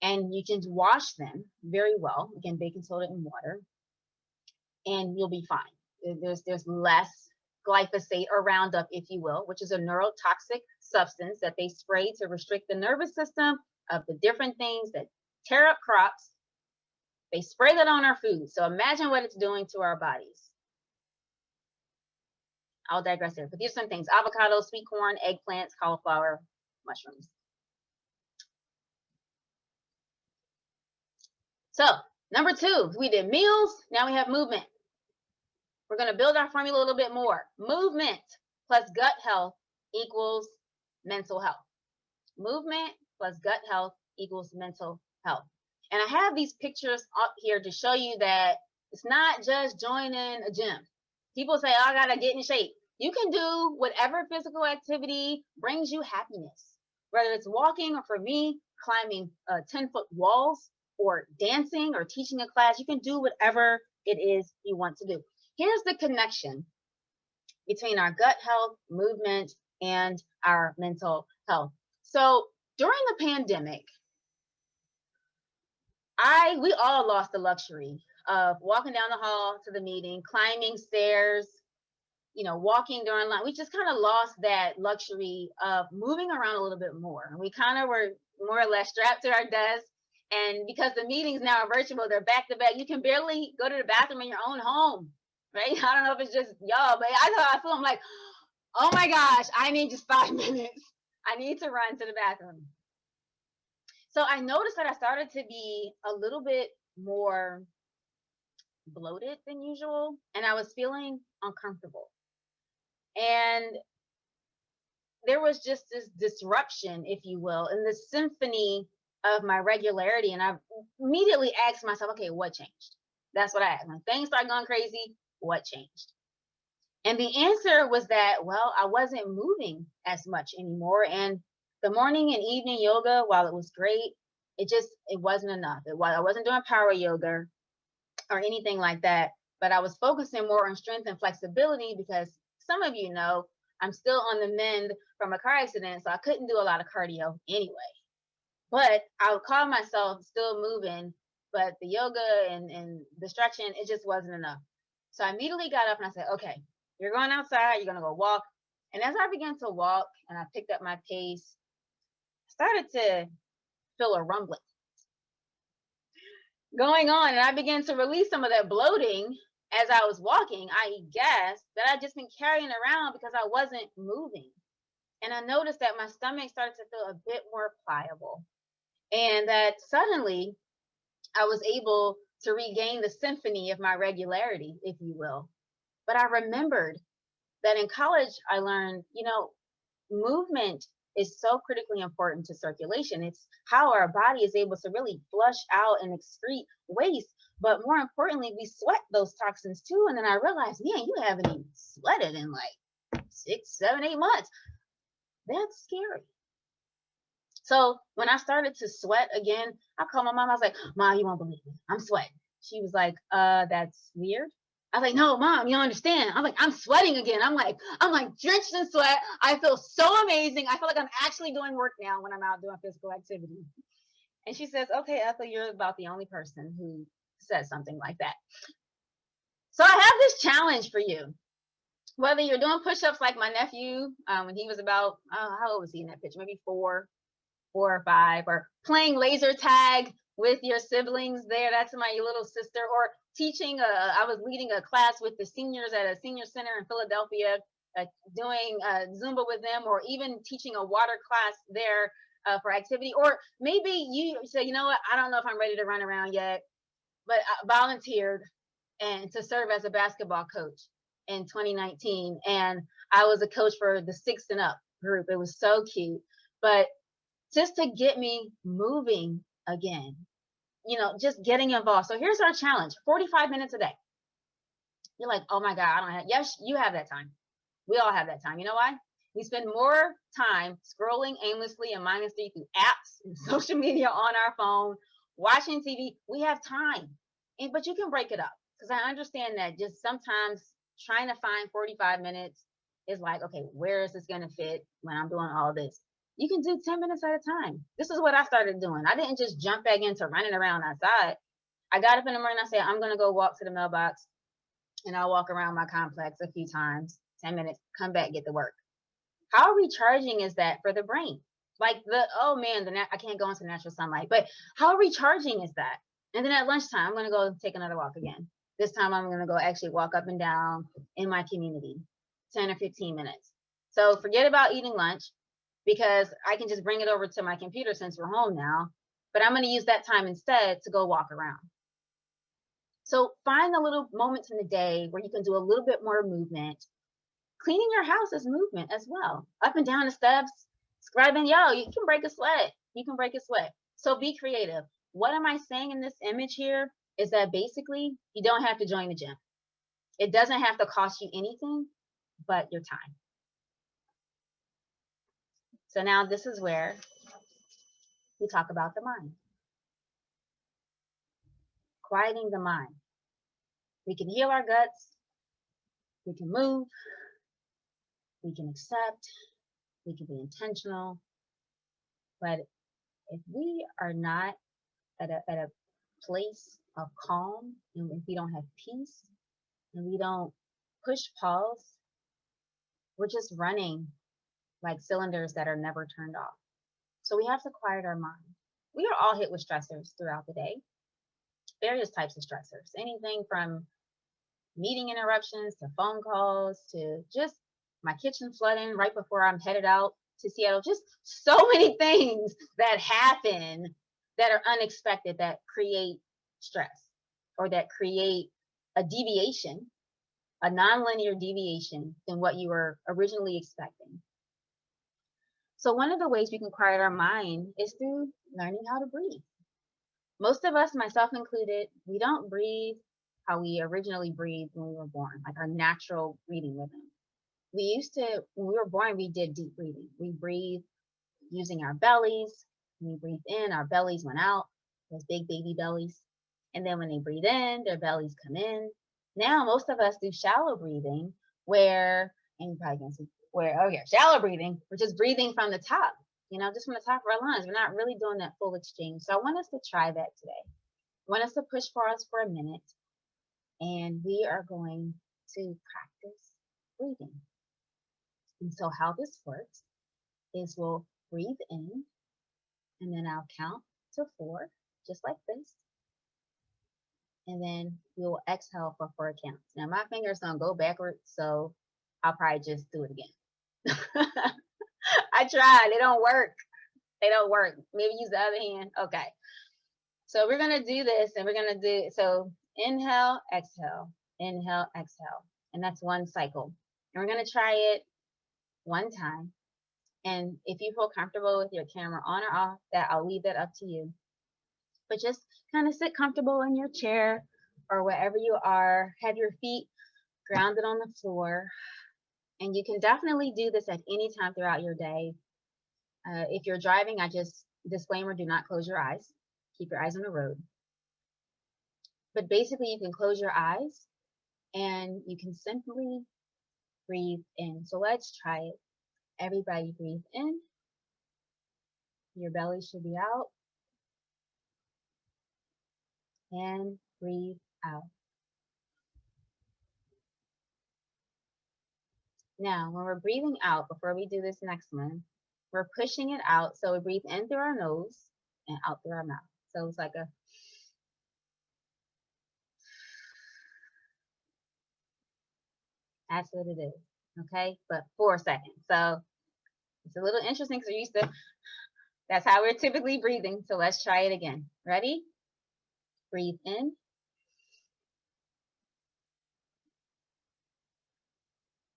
And you can wash them very well. Again, baking soda and water, and you'll be fine. There's less glyphosate or Roundup, if you will, which is a neurotoxic substance that they spray to restrict the nervous system of the different things that tear up crops. They spray that on our food. So imagine what it's doing to our bodies. I'll digress here. But these are some things: avocado, sweet corn, eggplants, cauliflower, mushrooms. So number 2, we did meals. Now we have movement. We're going to build our formula a little bit more. Movement plus gut health equals mental health. Movement plus gut health equals mental health. And I have these pictures up here to show you that it's not just joining a gym. People say, oh, I got to get in shape. You can do whatever physical activity brings you happiness, whether it's walking or, for me, climbing 10-foot walls or dancing or teaching a class. You can do whatever it is you want to do. Here's the connection between our gut health, movement, and our mental health. So during the pandemic, we all lost the luxury of walking down the hall to the meeting, climbing stairs, walking during lunch. We just kind of lost that luxury of moving around a little bit more. And we kind of were more or less strapped to our desk. And because the meetings now are virtual, they're back to back. You can barely go to the bathroom in your own home, right? I don't know if it's just y'all, but I feel I'm like, oh my gosh, I need just 5 minutes. I need to run to the bathroom. So I noticed that I started to be a little bit more bloated than usual, and I was feeling uncomfortable. And there was just this disruption, if you will, in the symphony of my regularity. And I immediately asked myself, okay, what changed? That's what I asked. When things started going crazy, what changed? And the answer was that, well, I wasn't moving as much anymore. And the morning and evening yoga, while it was great, it wasn't enough. I wasn't doing power yoga or anything like that, but I was focusing more on strength and flexibility because some of you know I'm still on the mend from a car accident, so I couldn't do a lot of cardio anyway. But I would call myself still moving, but the yoga and the stretching, it just wasn't enough. So I immediately got up and I said, okay, you're going outside, you're going to go walk. And as I began to walk and I picked up my pace, I started to feel a rumbling going on. And I began to release some of that bloating as I was walking, i.e. gas, that I'd just been carrying around because I wasn't moving. And I noticed that my stomach started to feel a bit more pliable. And that suddenly I was able to regain the symphony of my regularity, if you will. But I remembered that in college, I learned, movement is so critically important to circulation. It's how our body is able to really flush out and excrete waste. But more importantly, we sweat those toxins too. And then I realized, man, you haven't even sweated in like 6, 7, 8 months. That's scary. So when I started to sweat again, I called my mom. I was like, Mom, you won't believe me. I'm sweating. She was like, that's weird. I was like, no, Mom, you don't understand. I'm like, I'm sweating again. I'm like drenched in sweat. I feel so amazing. I feel like I'm actually doing work now when I'm out doing physical activity. And she says, okay, Ethel, you're about the only person who says something like that. So I have this challenge for you. Whether you're doing push-ups like my nephew, when he was about, how old was he in that picture? Maybe 4 or 5, or playing laser tag with your siblings there. That's my little sister. Or teaching, I was leading a class with the seniors at a senior center in Philadelphia, doing Zumba with them, or even teaching a water class there for activity. Or maybe you say, you know what, I don't know if I'm ready to run around yet, but I volunteered and to serve as a basketball coach in 2019. And I was a coach for the 6 and up group. It was so cute. But just to get me moving again, just getting involved. So here's our challenge: 45 minutes a day. You're like, oh my God, I don't have, yes, you have that time. We all have that time. You know why? We spend more time scrolling aimlessly and mindlessly through apps and social media on our phone, watching TV. We have time, but you can break it up, because I understand that just sometimes trying to find 45 minutes is like, okay, where is this going to fit when I'm doing all this? You can do 10 minutes at a time. This is what I started doing. I didn't just jump back into running around outside. I got up in the morning, I said, I'm going to go walk to the mailbox, and I'll walk around my complex a few times, 10 minutes, come back, get to work. How recharging is that for the brain? Like oh man, I can't go into natural sunlight, but how recharging is that? And then at lunchtime, I'm going to go take another walk again. This time I'm going to go actually walk up and down in my community, 10 or 15 minutes. So forget about eating lunch, because I can just bring it over to my computer since we're home now, but I'm going to use that time instead to go walk around. So find the little moments in the day where you can do a little bit more movement. Cleaning your house is movement as well. Up and down the steps, scribing, you can break a sweat. You can break a sweat. So be creative. What am I saying in this image here is that basically you don't have to join the gym. It doesn't have to cost you anything but your time. So now this is where we talk about the mind. Quieting the mind. We can heal our guts. We can move. We can accept. We can be intentional. But if we are not at a place of calm, and if we don't have peace, and we don't push pause, we're just running like cylinders that are never turned off. So we have to quiet our mind. We are all hit with stressors throughout the day, various types of stressors, anything from meeting interruptions to phone calls to just my kitchen flooding right before I'm headed out to Seattle. Just so many things that happen that are unexpected, that create stress, or that create a deviation, a nonlinear deviation than what you were originally expecting. So one of the ways we can quiet our mind is through learning how to breathe. Most of us, myself included, we don't breathe how we originally breathed when we were born, like our natural breathing rhythm. We used to, when we were born, we did deep breathing. We breathed using our bellies. When we breathed in, our bellies went out, those big baby bellies. And then when they breathe in, their bellies come in. Now, most of us do shallow breathing, where, and you probably can see where, shallow breathing, we're just breathing from the top, just from the top of our lungs. We're not really doing that full exchange. So I want us to try that today. I want us to push pause for a minute, and we are going to practice breathing. And so how this works is we'll breathe in, and then I'll count to 4, just like this. And then we will exhale for 4 counts. Now my finger's gonna go backwards, so I'll probably just do it again. I tried, they don't work. They don't work. Maybe use the other hand. Okay. So we're gonna do this, and we're gonna do, so inhale, exhale, and that's 1 cycle. And we're gonna try it 1 time. And if you feel comfortable with your camera on or off, that I'll leave that up to you. But just kind of sit comfortable in your chair or wherever you are. Have your feet grounded on the floor. And you can definitely do this at any time throughout your day. If you're driving, disclaimer, do not close your eyes. Keep your eyes on the road. But basically, you can close your eyes and you can simply breathe in. So let's try it. Everybody breathe in. Your belly should be out. And breathe out. Now, when we're breathing out, before we do this next one, we're pushing it out. So we breathe in through our nose and out through our mouth. So it's like a, that's what it is. Okay, but 4 seconds. So it's a little interesting because we're used to, that's how we're typically breathing. So let's try it again. Ready? Breathe in.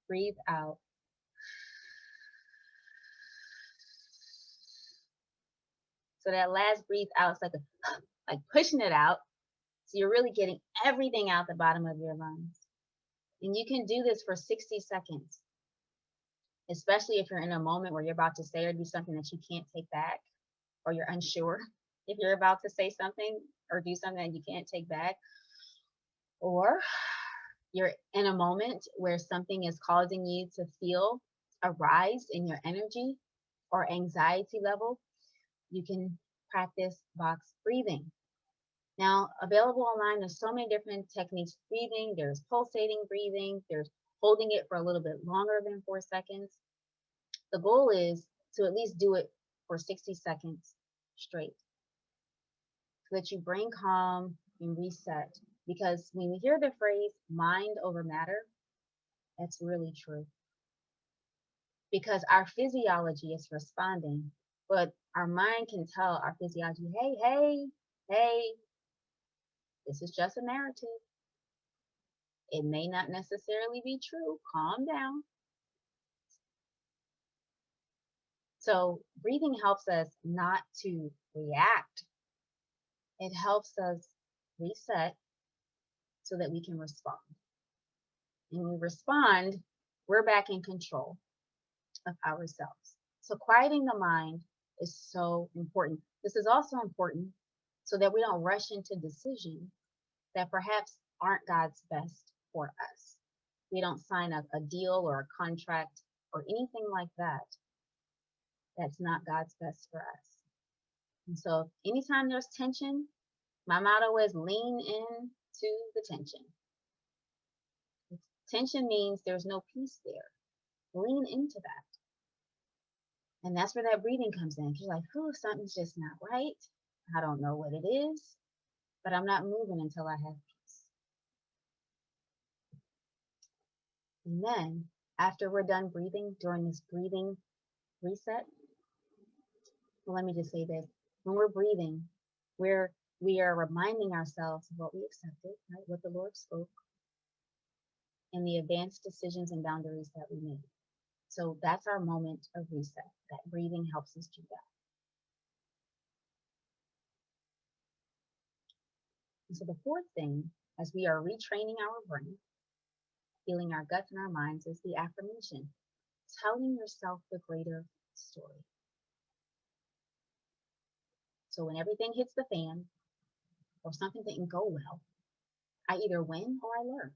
Breathe out. So that last breathe out is like like pushing it out. So you're really getting everything out the bottom of your lungs. And you can do this for 60 seconds, especially if you're in a moment where you're about to say or do something that you can't take back, or you're unsure if you're about to say something or do something that you can't take back, or you're in a moment where something is causing you to feel a rise in your energy or anxiety level. You can practice box breathing. Now, available online, there's so many different techniques of breathing. There's pulsating breathing. There's holding it for a little bit longer than 4 seconds. The goal is to at least do it for 60 seconds straight so that you bring calm and reset. Because when we hear the phrase mind over matter, that's really true. Because our physiology is responding, but our mind can tell our physiology, hey, this is just a narrative. It may not necessarily be true. Calm down. So breathing helps us not to react. It helps us reset so that we can respond. And when we respond, we're back in control of ourselves. So quieting the mind is so important. This is also important so that we don't rush into decisions that perhaps aren't God's best for us. We don't sign up a deal or a contract or anything like that that's not God's best for us. And so anytime there's tension, my motto is lean into the tension. Tension means there's no peace there. Lean into that. And that's where that breathing comes in. You're like, oh, something's just not right. I don't know what it is, but I'm not moving until I have peace. And then after we're done breathing, during this breathing reset, well, let me just say this. When we're breathing, we are reminding ourselves of what we accepted, right? What the Lord spoke, and the advanced decisions and boundaries that we made. So that's our moment of reset. That breathing helps us do that. And so the 4th thing, as we are retraining our brain, healing our guts and our minds, is the affirmation. Telling yourself the greater story. So when everything hits the fan, or something didn't go well, I either win or I learn.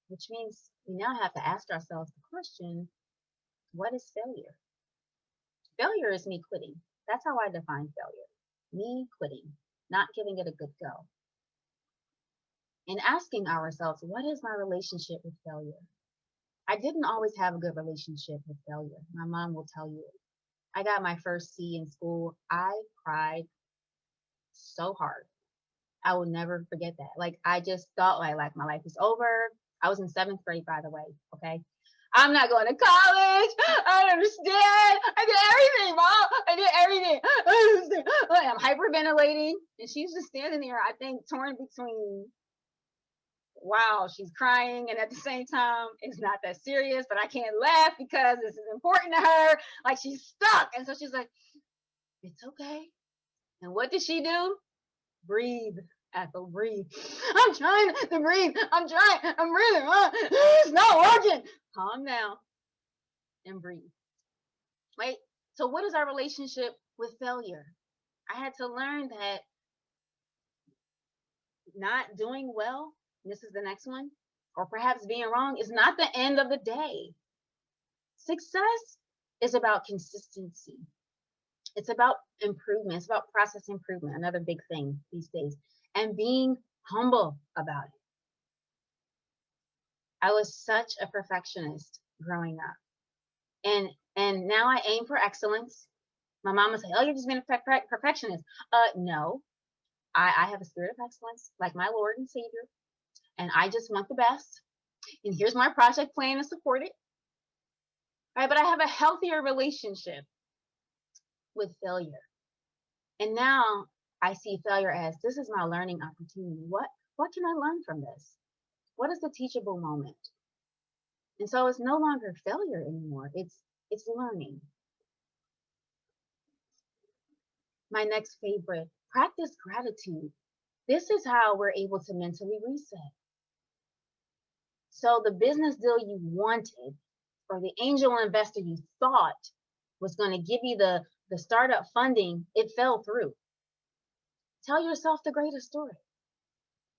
Which means we now have to ask ourselves the question, what is failure? Failure is me quitting. That's how I define failure. Me quitting, not giving it a good go. And asking ourselves, what is my relationship with failure? I didn't always have a good relationship with failure. My mom will tell you it. I got my first C in school. I cried so hard. I will never forget that. Like, I just thought like my life is over. I was in 7th grade, by the way. Okay. I'm not going to college. I don't understand. I did everything, Mom. I did everything. I'm hyperventilating. And she's just standing there, I think, torn between, wow, she's crying. And at the same time, it's not that serious, but I can't laugh because this is important to her. Like, she's stuck. And so she's like, it's okay. And what did she do? Breathe. Ethel, breathe. I'm trying to breathe. I'm trying. I'm breathing. It's not working. Calm down and breathe. Right? So what is our relationship with failure? I had to learn that not doing well, this is the next one, or perhaps being wrong is not the end of the day. Success is about consistency. It's about improvement. It's about process improvement, another big thing these days, and being humble about it. I was such a perfectionist growing up. And now I aim for excellence. My mom would say, oh, you're just being a perfectionist. No, I have a spirit of excellence, like my Lord and Savior, and I just want the best. And here's my project plan to support it. Right? But I have a healthier relationship with failure. And now I see failure as, this is my learning opportunity. What can I learn from this? What is the teachable moment? And so it's no longer failure anymore. It's learning. My next favorite, practice gratitude. This is how we're able to mentally reset. So the business deal you wanted, or the angel investor you thought was going to give you the startup funding, it fell through. Tell yourself the greatest story.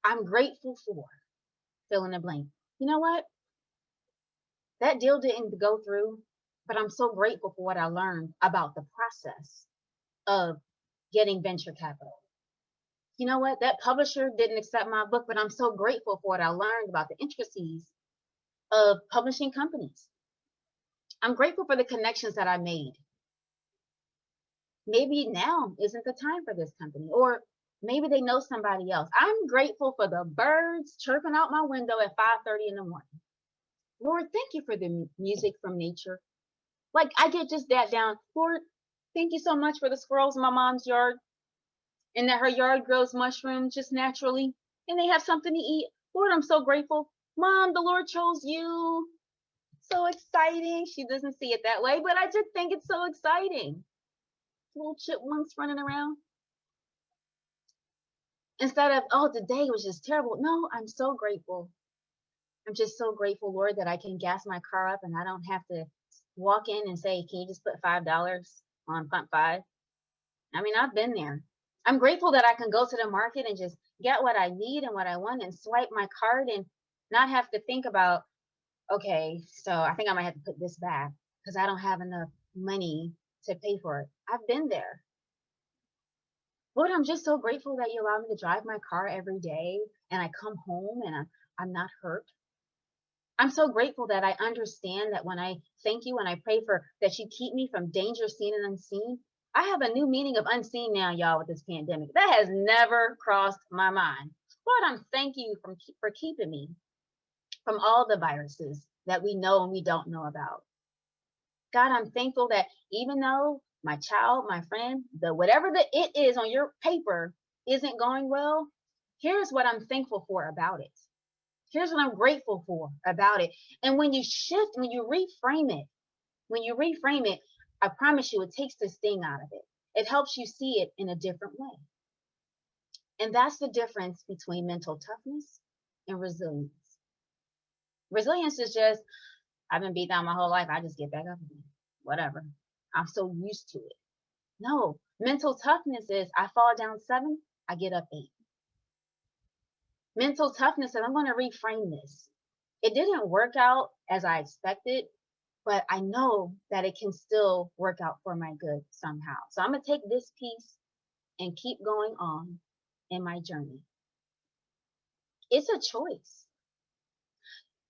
I'm grateful for, fill in the blank. You know what? That deal didn't go through, but I'm so grateful for what I learned about the process of getting venture capital. You know what? That publisher didn't accept my book, but I'm so grateful for what I learned about the intricacies of publishing companies. I'm grateful for the connections that I made. Maybe now isn't the time for this company, or maybe they know somebody else. I'm grateful for the birds chirping out my window at 5:30 in the morning. Lord, thank you for the music from nature. Like, I get just that down. Lord, thank you so much for the squirrels in my mom's yard, and that her yard grows mushrooms just naturally, and they have something to eat. Lord, I'm so grateful. Mom, the Lord chose you. So exciting. She doesn't see it that way, but I just think it's so exciting. Little chipmunks running around. Instead of, oh, today was just terrible. No, I'm so grateful. I'm just so grateful, Lord, that I can gas my car up and I don't have to walk in and say, can you just put $5 on pump 5? I mean, I've been there. I'm grateful that I can go to the market and just get what I need and what I want and swipe my card and not have to think about, okay, so I think I might have to put this back because I don't have enough money to pay for it. I've been there. Lord, I'm just so grateful that you allow me to drive my car every day and I come home and I'm not hurt. I'm so grateful that I understand that when I thank you and I pray for that you keep me from danger seen and unseen. I have a new meaning of unseen now, y'all, with this pandemic. That has never crossed my mind. Lord, I'm thank you for keeping me from all the viruses that we know and we don't know about. God, I'm thankful that even though my child, my friend, whatever the it is on your paper isn't going well, here's what I'm thankful for about it. Here's what I'm grateful for about it. And when you shift, when you reframe it, I promise you, it takes the sting out of it. It helps you see it in a different way. And that's the difference between mental toughness and resilience. Resilience is just, I've been beat down my whole life. I just get back up again. Whatever. I'm so used to it. No, mental toughness is I fall down 7, I get up 8. Mental toughness is I'm going to reframe this. It didn't work out as I expected, but I know that it can still work out for my good somehow. So I'm going to take this piece and keep going on in my journey. It's a choice.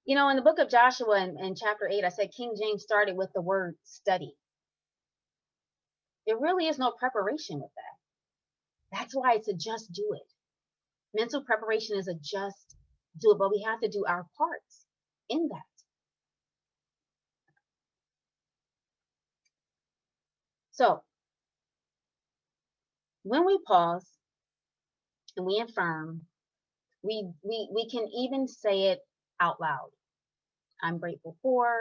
You know, in the book of Joshua in chapter 8, I said King James started with the word study. It really is no preparation with that. That's why it's a just do it. Mental preparation is a just do it, but we have to do our parts in that. So when we pause and we affirm, we can even say it out loud. I'm grateful for,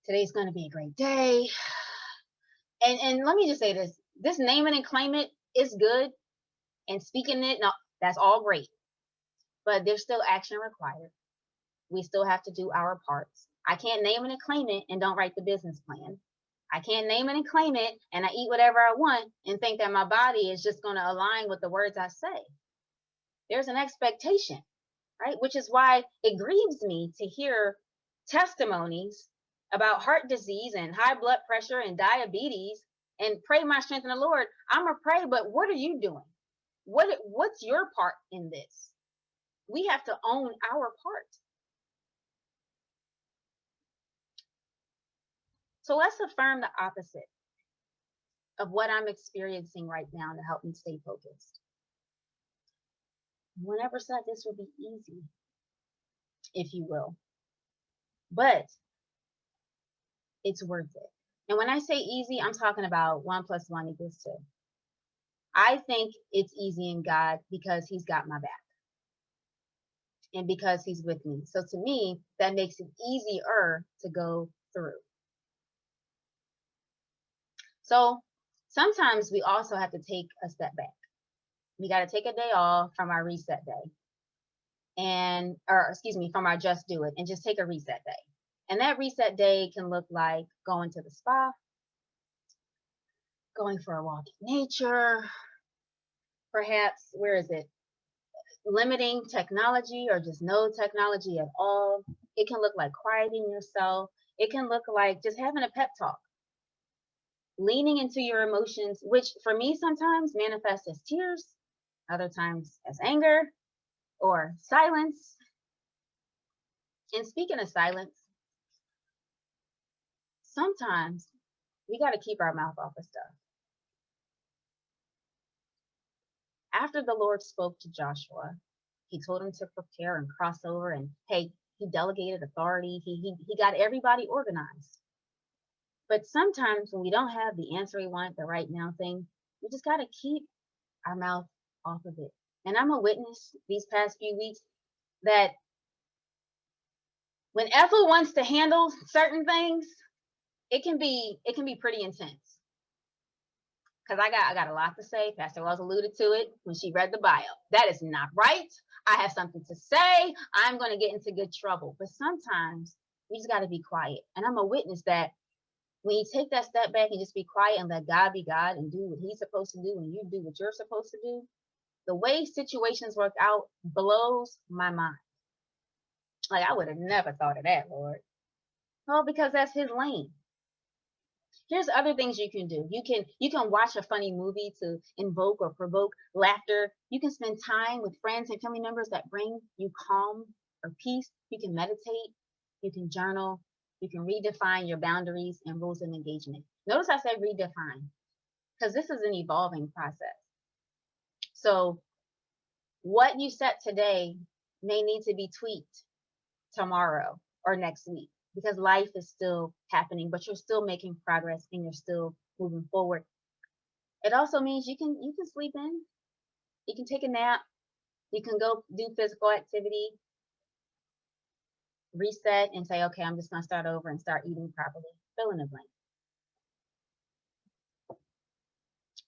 today's going to be a great day. And let me just say this name it and claim it is good, and speaking it, no, that's all great. But there's still action required. We still have to do our parts. I can't name it and claim it and don't write the business plan. I can't name it and claim it and I eat whatever I want and think that my body is just going to align with the words I say. There's an expectation, right? Which is why it grieves me to hear testimonies about heart disease and high blood pressure and diabetes and pray my strength in the Lord. I'm going to pray, but what are you doing? What's your part in this? We have to own our part. So let's affirm the opposite of what I'm experiencing right now to help me stay focused. No one ever said this would be easy, if you will, but it's worth it. And when I say easy, I'm talking about 1 + 1 = 2. I think it's easy in God because he's got my back and because he's with me. So to me, that makes it easier to go through. So sometimes we also have to take a step back. We got to take a day off from our reset day from our just do it and just take a reset day. And that reset day can look like going to the spa, going for a walk in nature, perhaps, limiting technology or just no technology at all. It can look like quieting yourself. It can look like just having a pep talk, leaning into your emotions, which for me sometimes manifests as tears, other times as anger or silence. And speaking of silence, sometimes we got to keep our mouth off of stuff. After the Lord spoke to Joshua, he told him to prepare and cross over, and hey, he delegated authority. He got everybody organized. But sometimes when we don't have the answer we want, the right now thing, we just got to keep our mouth off of it. And I'm a witness these past few weeks that when Ethel wants to handle certain things, it can be pretty intense. Because I got a lot to say. Pastor Wells alluded to it when she read the bio. That is not right. I have something to say. I'm going to get into good trouble. But sometimes we just got to be quiet. And I'm a witness that when you take that step back and just be quiet and let God be God and do what he's supposed to do and you do what you're supposed to do, the way situations work out blows my mind. Like, I would have never thought of that, Lord. Well, because that's his lane. Here's other things you can do. You can watch a funny movie to invoke or provoke laughter. You can spend time with friends and family members that bring you calm or peace. You can meditate. You can journal. You can redefine your boundaries and rules of engagement. Notice I said redefine because this is an evolving process. So what you set today may need to be tweaked tomorrow or next week, because life is still happening, but you're still making progress and you're still moving forward. It also means you can sleep in, you can take a nap, you can go do physical activity, reset and say, okay, I'm just going to start over and start eating properly. Fill in the blank.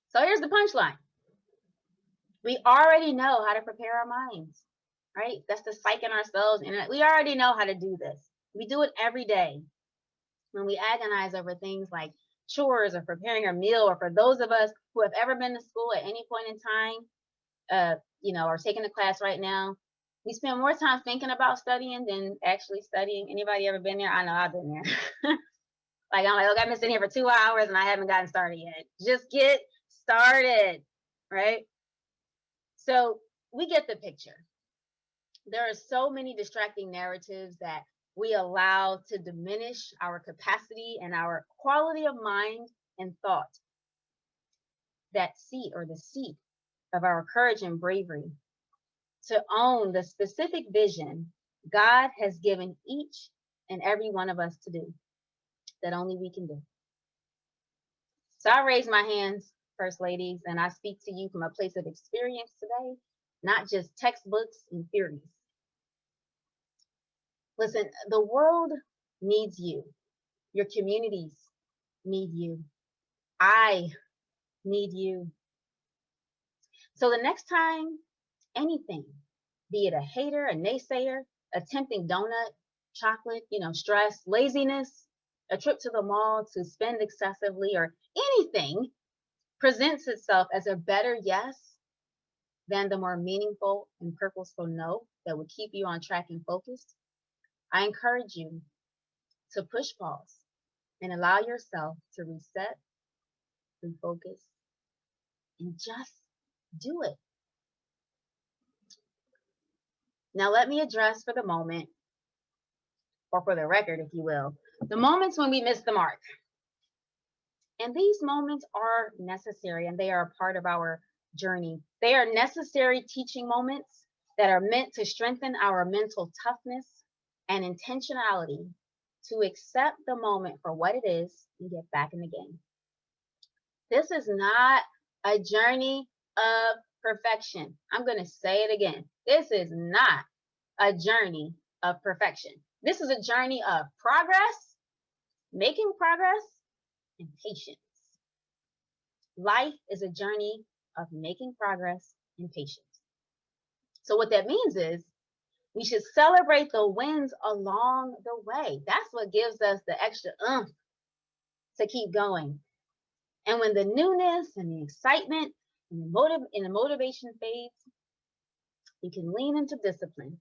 So here's the punchline. We already know how to prepare our minds, right? That's the psyching ourselves. And we already know how to do this. We do it every day. When we agonize over things like chores or preparing a meal, or for those of us who have ever been to school at any point in time, or taking a class right now, we spend more time thinking about studying than actually studying. Anybody ever been there? I know I've been there. Like, I'm like, okay, I've been sitting here for 2 hours and I haven't gotten started yet. Just get started, right? So we get the picture. There are so many distracting narratives that we allow to diminish our capacity and our quality of mind and thought. that seat or the seat of our courage and bravery to own the specific vision God has given each and every one of us to do that only we can do. So I raise my hands, First Ladies, and I speak to you from a place of experience today, not just textbooks and theories. Listen, the world needs you. Your communities need you. I need you. So the next time anything, be it a hater, a naysayer, a tempting donut, chocolate, stress, laziness, a trip to the mall to spend excessively, or anything presents itself as a better yes than the more meaningful and purposeful no that would keep you on track and focused, I encourage you to push pause and allow yourself to reset, refocus, and just do it. Now, let me address for the moment, or for the record, if you will, the moments when we miss the mark. And these moments are necessary and they are a part of our journey. They are necessary teaching moments that are meant to strengthen our mental toughness and intentionality to accept the moment for what it is and get back in the game. This is not a journey of perfection. I'm going to say it again. This is not a journey of perfection. This is a journey of progress, making progress, and patience. Life is a journey of making progress and patience. So what that means is we should celebrate the wins along the way. That's what gives us the extra oomph to keep going. And when the newness and the excitement and the motivation fades, you can lean into discipline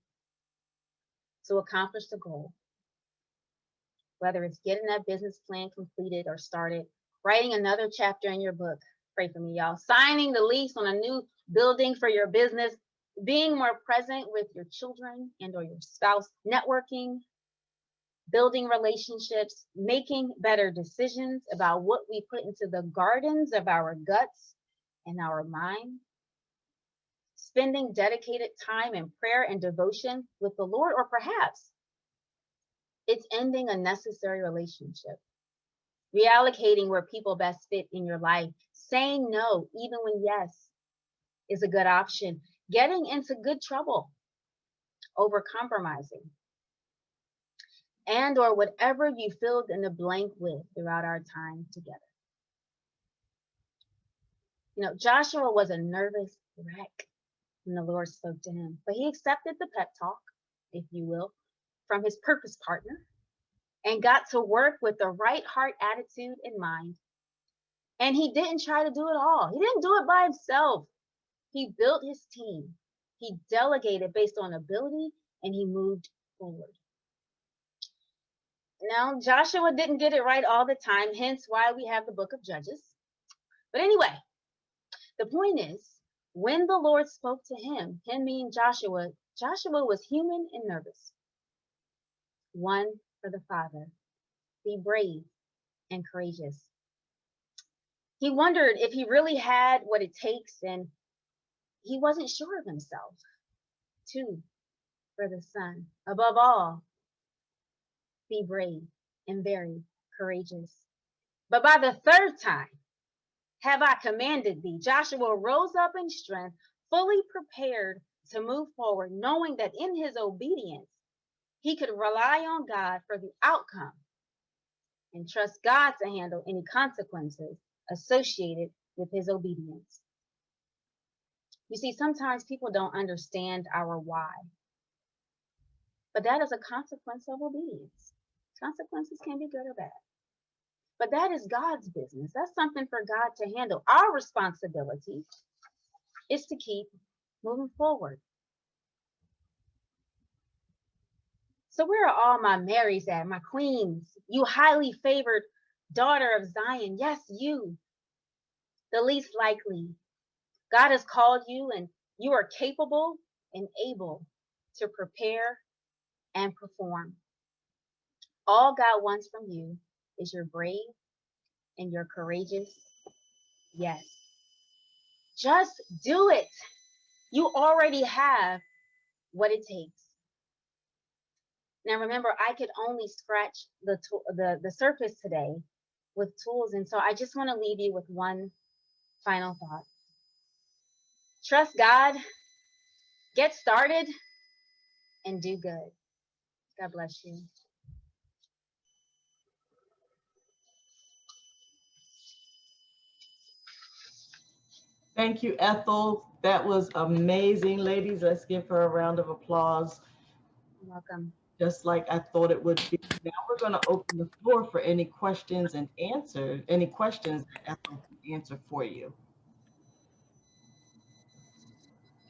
to accomplish the goal. Whether it's getting that business plan completed or started, writing another chapter in your book, pray for me, y'all, signing the lease on a new building for your business, being more present with your children and or your spouse, networking, building relationships, making better decisions about what we put into the gardens of our guts and our mind, spending dedicated time in prayer and devotion with the Lord, or perhaps it's ending a necessary relationship, reallocating where people best fit in your life, saying no, even when yes is a good option, getting into good trouble over compromising, and or whatever you filled in the blank with throughout our time together. Joshua was a nervous wreck when the Lord spoke to him, but he accepted the pep talk, if you will, from his purpose partner and got to work with the right heart attitude in mind. And he didn't try to do it all. He didn't do it by himself. He built his team. He delegated based on ability and he moved forward. Now, Joshua didn't get it right all the time, hence why we have the book of Judges. But anyway, the point is, when the Lord spoke to him being Joshua, Joshua was human and nervous. One for the Father. Be brave and courageous. He wondered if he really had what it takes, and he wasn't sure of himself. Two for the Son. Above all, be brave and very courageous. But by the third time, have I commanded thee? Joshua rose up in strength, fully prepared to move forward, knowing that in his obedience, he could rely on God for the outcome and trust God to handle any consequences associated with his obedience. You see, sometimes people don't understand our why, but that is a consequence of obedience. Consequences can be good or bad, but that is God's business. That's something for God to handle. Our responsibility is to keep moving forward. So where are all my Marys at, my queens? You highly favored daughter of Zion. Yes, you, the least likely. God has called you and you are capable and able to prepare and perform. All God wants from you is your brave and your courageous yes. Just do it. You already have what it takes. Now remember, I could only scratch the surface today with tools, and so I just want to leave you with one final thought. Trust God, get started, and do good. God bless you. Thank you, Ethel. That was amazing. Ladies, let's give her a round of applause, You're welcome. just like I thought it would be. Now we're going to open the floor for any questions and answers, any questions that Ethel can answer for you.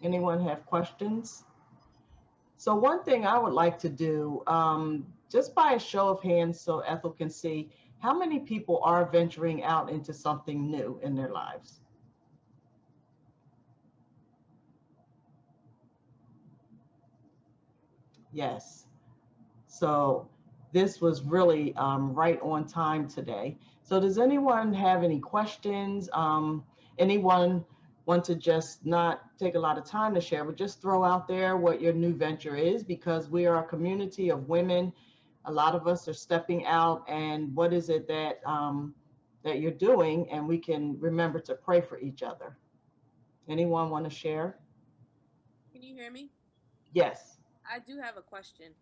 Anyone have questions? So one thing I would like to do, just by a show of hands so Ethel can see, how many people are venturing out into something new in their lives? Yes. So this was really right on time today. So does anyone have any questions? Anyone want to just not take a lot of time to share, but just throw out there what your new venture is, because we are a community of women. A lot of us are stepping out, and what is it that that you're doing, and we can remember to pray for each other. Anyone want to share? Can you hear me? Yes. I do have a question.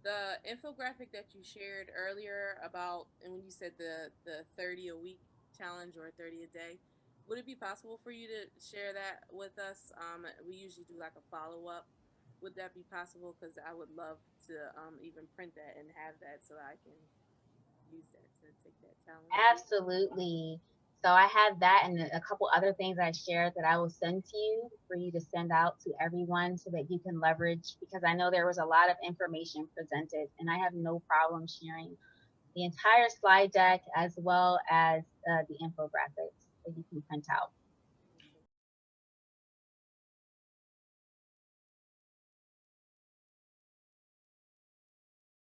The infographic that you shared earlier about, and when you said the 30 a week challenge or 30 a day, would it be possible for you to share that with us? We usually do like a follow-up. Would that be possible? Because I would love to even print that and have that so I can use that to take that challenge. Absolutely. So I have that and a couple other things I shared that I will send to you for you to send out to everyone so that you can leverage, because I know there was a lot of information presented, and I have no problem sharing the entire slide deck as well as the infographics that you can print out.